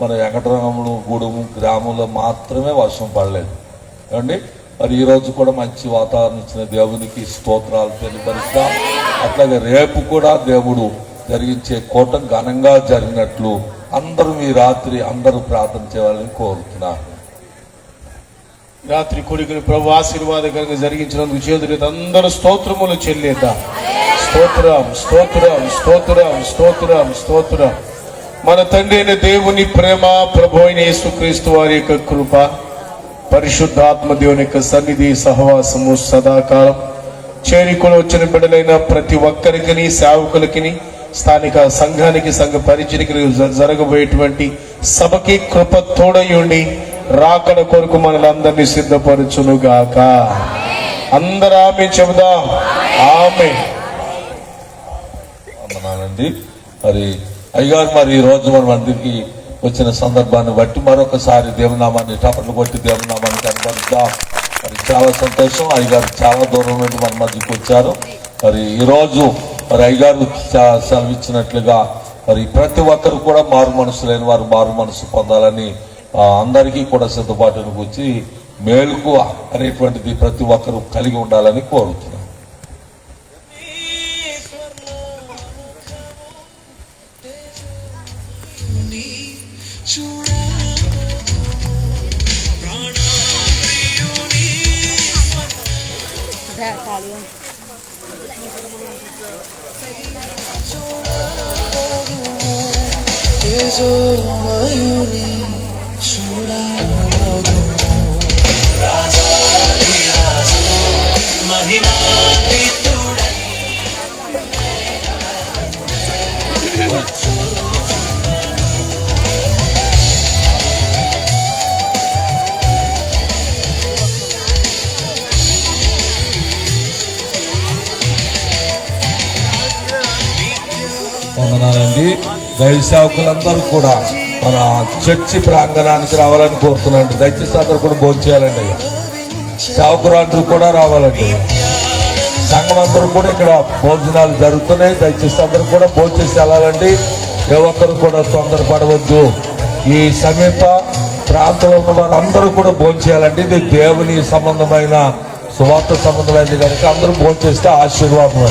మన వెంకటరంగుడు గూడెము గ్రామంలో మాత్రమే వర్షం పడలేదు ఏమండి. మరి ఈరోజు కూడా మంచి వాతావరణం ఇచ్చిన దేవునికి స్తోత్రాలు తెలియపరుస్తాం. అట్లాగే రేపు కూడా దేవుడు జరిగించే కూటం ఘనంగా జరిగినట్లు అందరూ ఈ రాత్రి అందరూ ప్రార్థన చేయాలని కోరుతున్నారు. రాత్రి కొడుకుని ప్రభు ఆశీర్వాదకరంగా జరిగించినందుకు చేతులు అందరూ స్తోత్రములు చెల్లేద్దాం. స్తోత్రం స్తోత్రం స్తోత్రం స్తోత్రం స్తోత్రం. మన తండ్రి అయిన దేవుని ప్రేమ, ప్రభు అయిన యేసుక్రీస్తు వారి యొక్క కృప, పరిశుద్ధాత్మ దేవుని యొక్క సన్నిధి సహవాసము సదాకాలం చేరికొని వచ్చిన బిడ్డలైన ప్రతి ఒక్కరికి, సేవకులకి, స్థానిక సంఘానికి, సంఘ పరిచయకి జరగబోయేటువంటి సభకి కృప తోడయుండి రాకడ కొరకు మనలందరినీ సిద్ధపరచునుగాక. అందరూ ఆమె చెబుదాం. ఆమె. మరి అయ్యగారు మరి ఈ రోజు మనం అందరికి వచ్చిన సందర్భాన్ని బట్టి మరొకసారి దేవునామాన్ని టపర్లు కొట్టి దేవునామాన్ని కనపరుద్దాం. మరి చాలా సంతోషం. అయ్యగారు చాలా దూరం నుండి మన మధ్యకి వచ్చారు. మరి ఈరోజు మరి అయ్యగారు సెలవిచ్చినట్లుగా మరి ప్రతి ఒక్కరు కూడా మారు మనసు లేని వారు మారు మనసు పొందాలని అందరికీ కూడా సిద్ధపాటును వచ్చి మేలుకు అనేటువంటిది ప్రతి ఒక్కరు కలిగి ఉండాలని కోరుతున్నాను. వందనాలండి. దైవ సేవకులందరూ కూడా మన చర్చి ప్రాంగణానికి రావాలని కోరుతున్నాండి. దయచేసి అందరూ కూడా భోజనం చేయాలండి. అయ్యా సేవకురాండ్రు కూడా రావాలండి. సంఘం అందరూ కూడా ఇక్కడ భోజనాలు జరుగుతున్నాయి. దయచేసి అందరూ కూడా భోజనం చేసి వెళ్ళాలండి. ఏ ఒక్కరు కూడా తొందరపడవద్దు. ఈ సమీప ప్రాంతంలో ఉన్న వారందరూ కూడా భోంచేయాలండి. ఇది దేవుని సంబంధమైన సువార్త సంబంధమైనది కనుక అందరూ భోంచేస్తే ఆశీర్వాదం.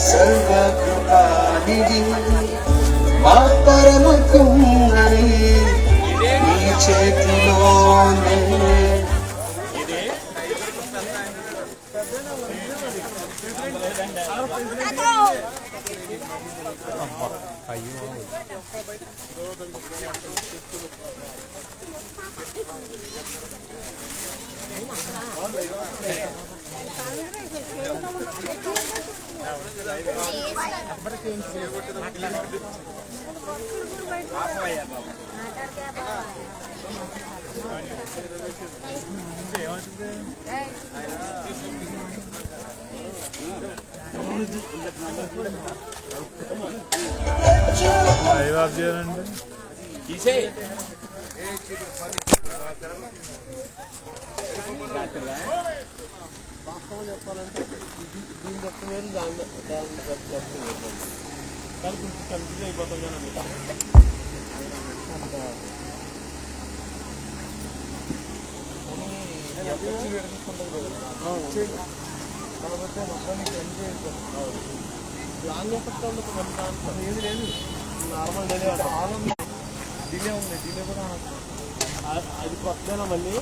సర్వకృపానిధి మా పరమ కుమ్మరి నీ చేతిలోనే నార్మల్ డిలే ఉంది డిలే కూడా అది కొత్తదేనా మళ్ళీ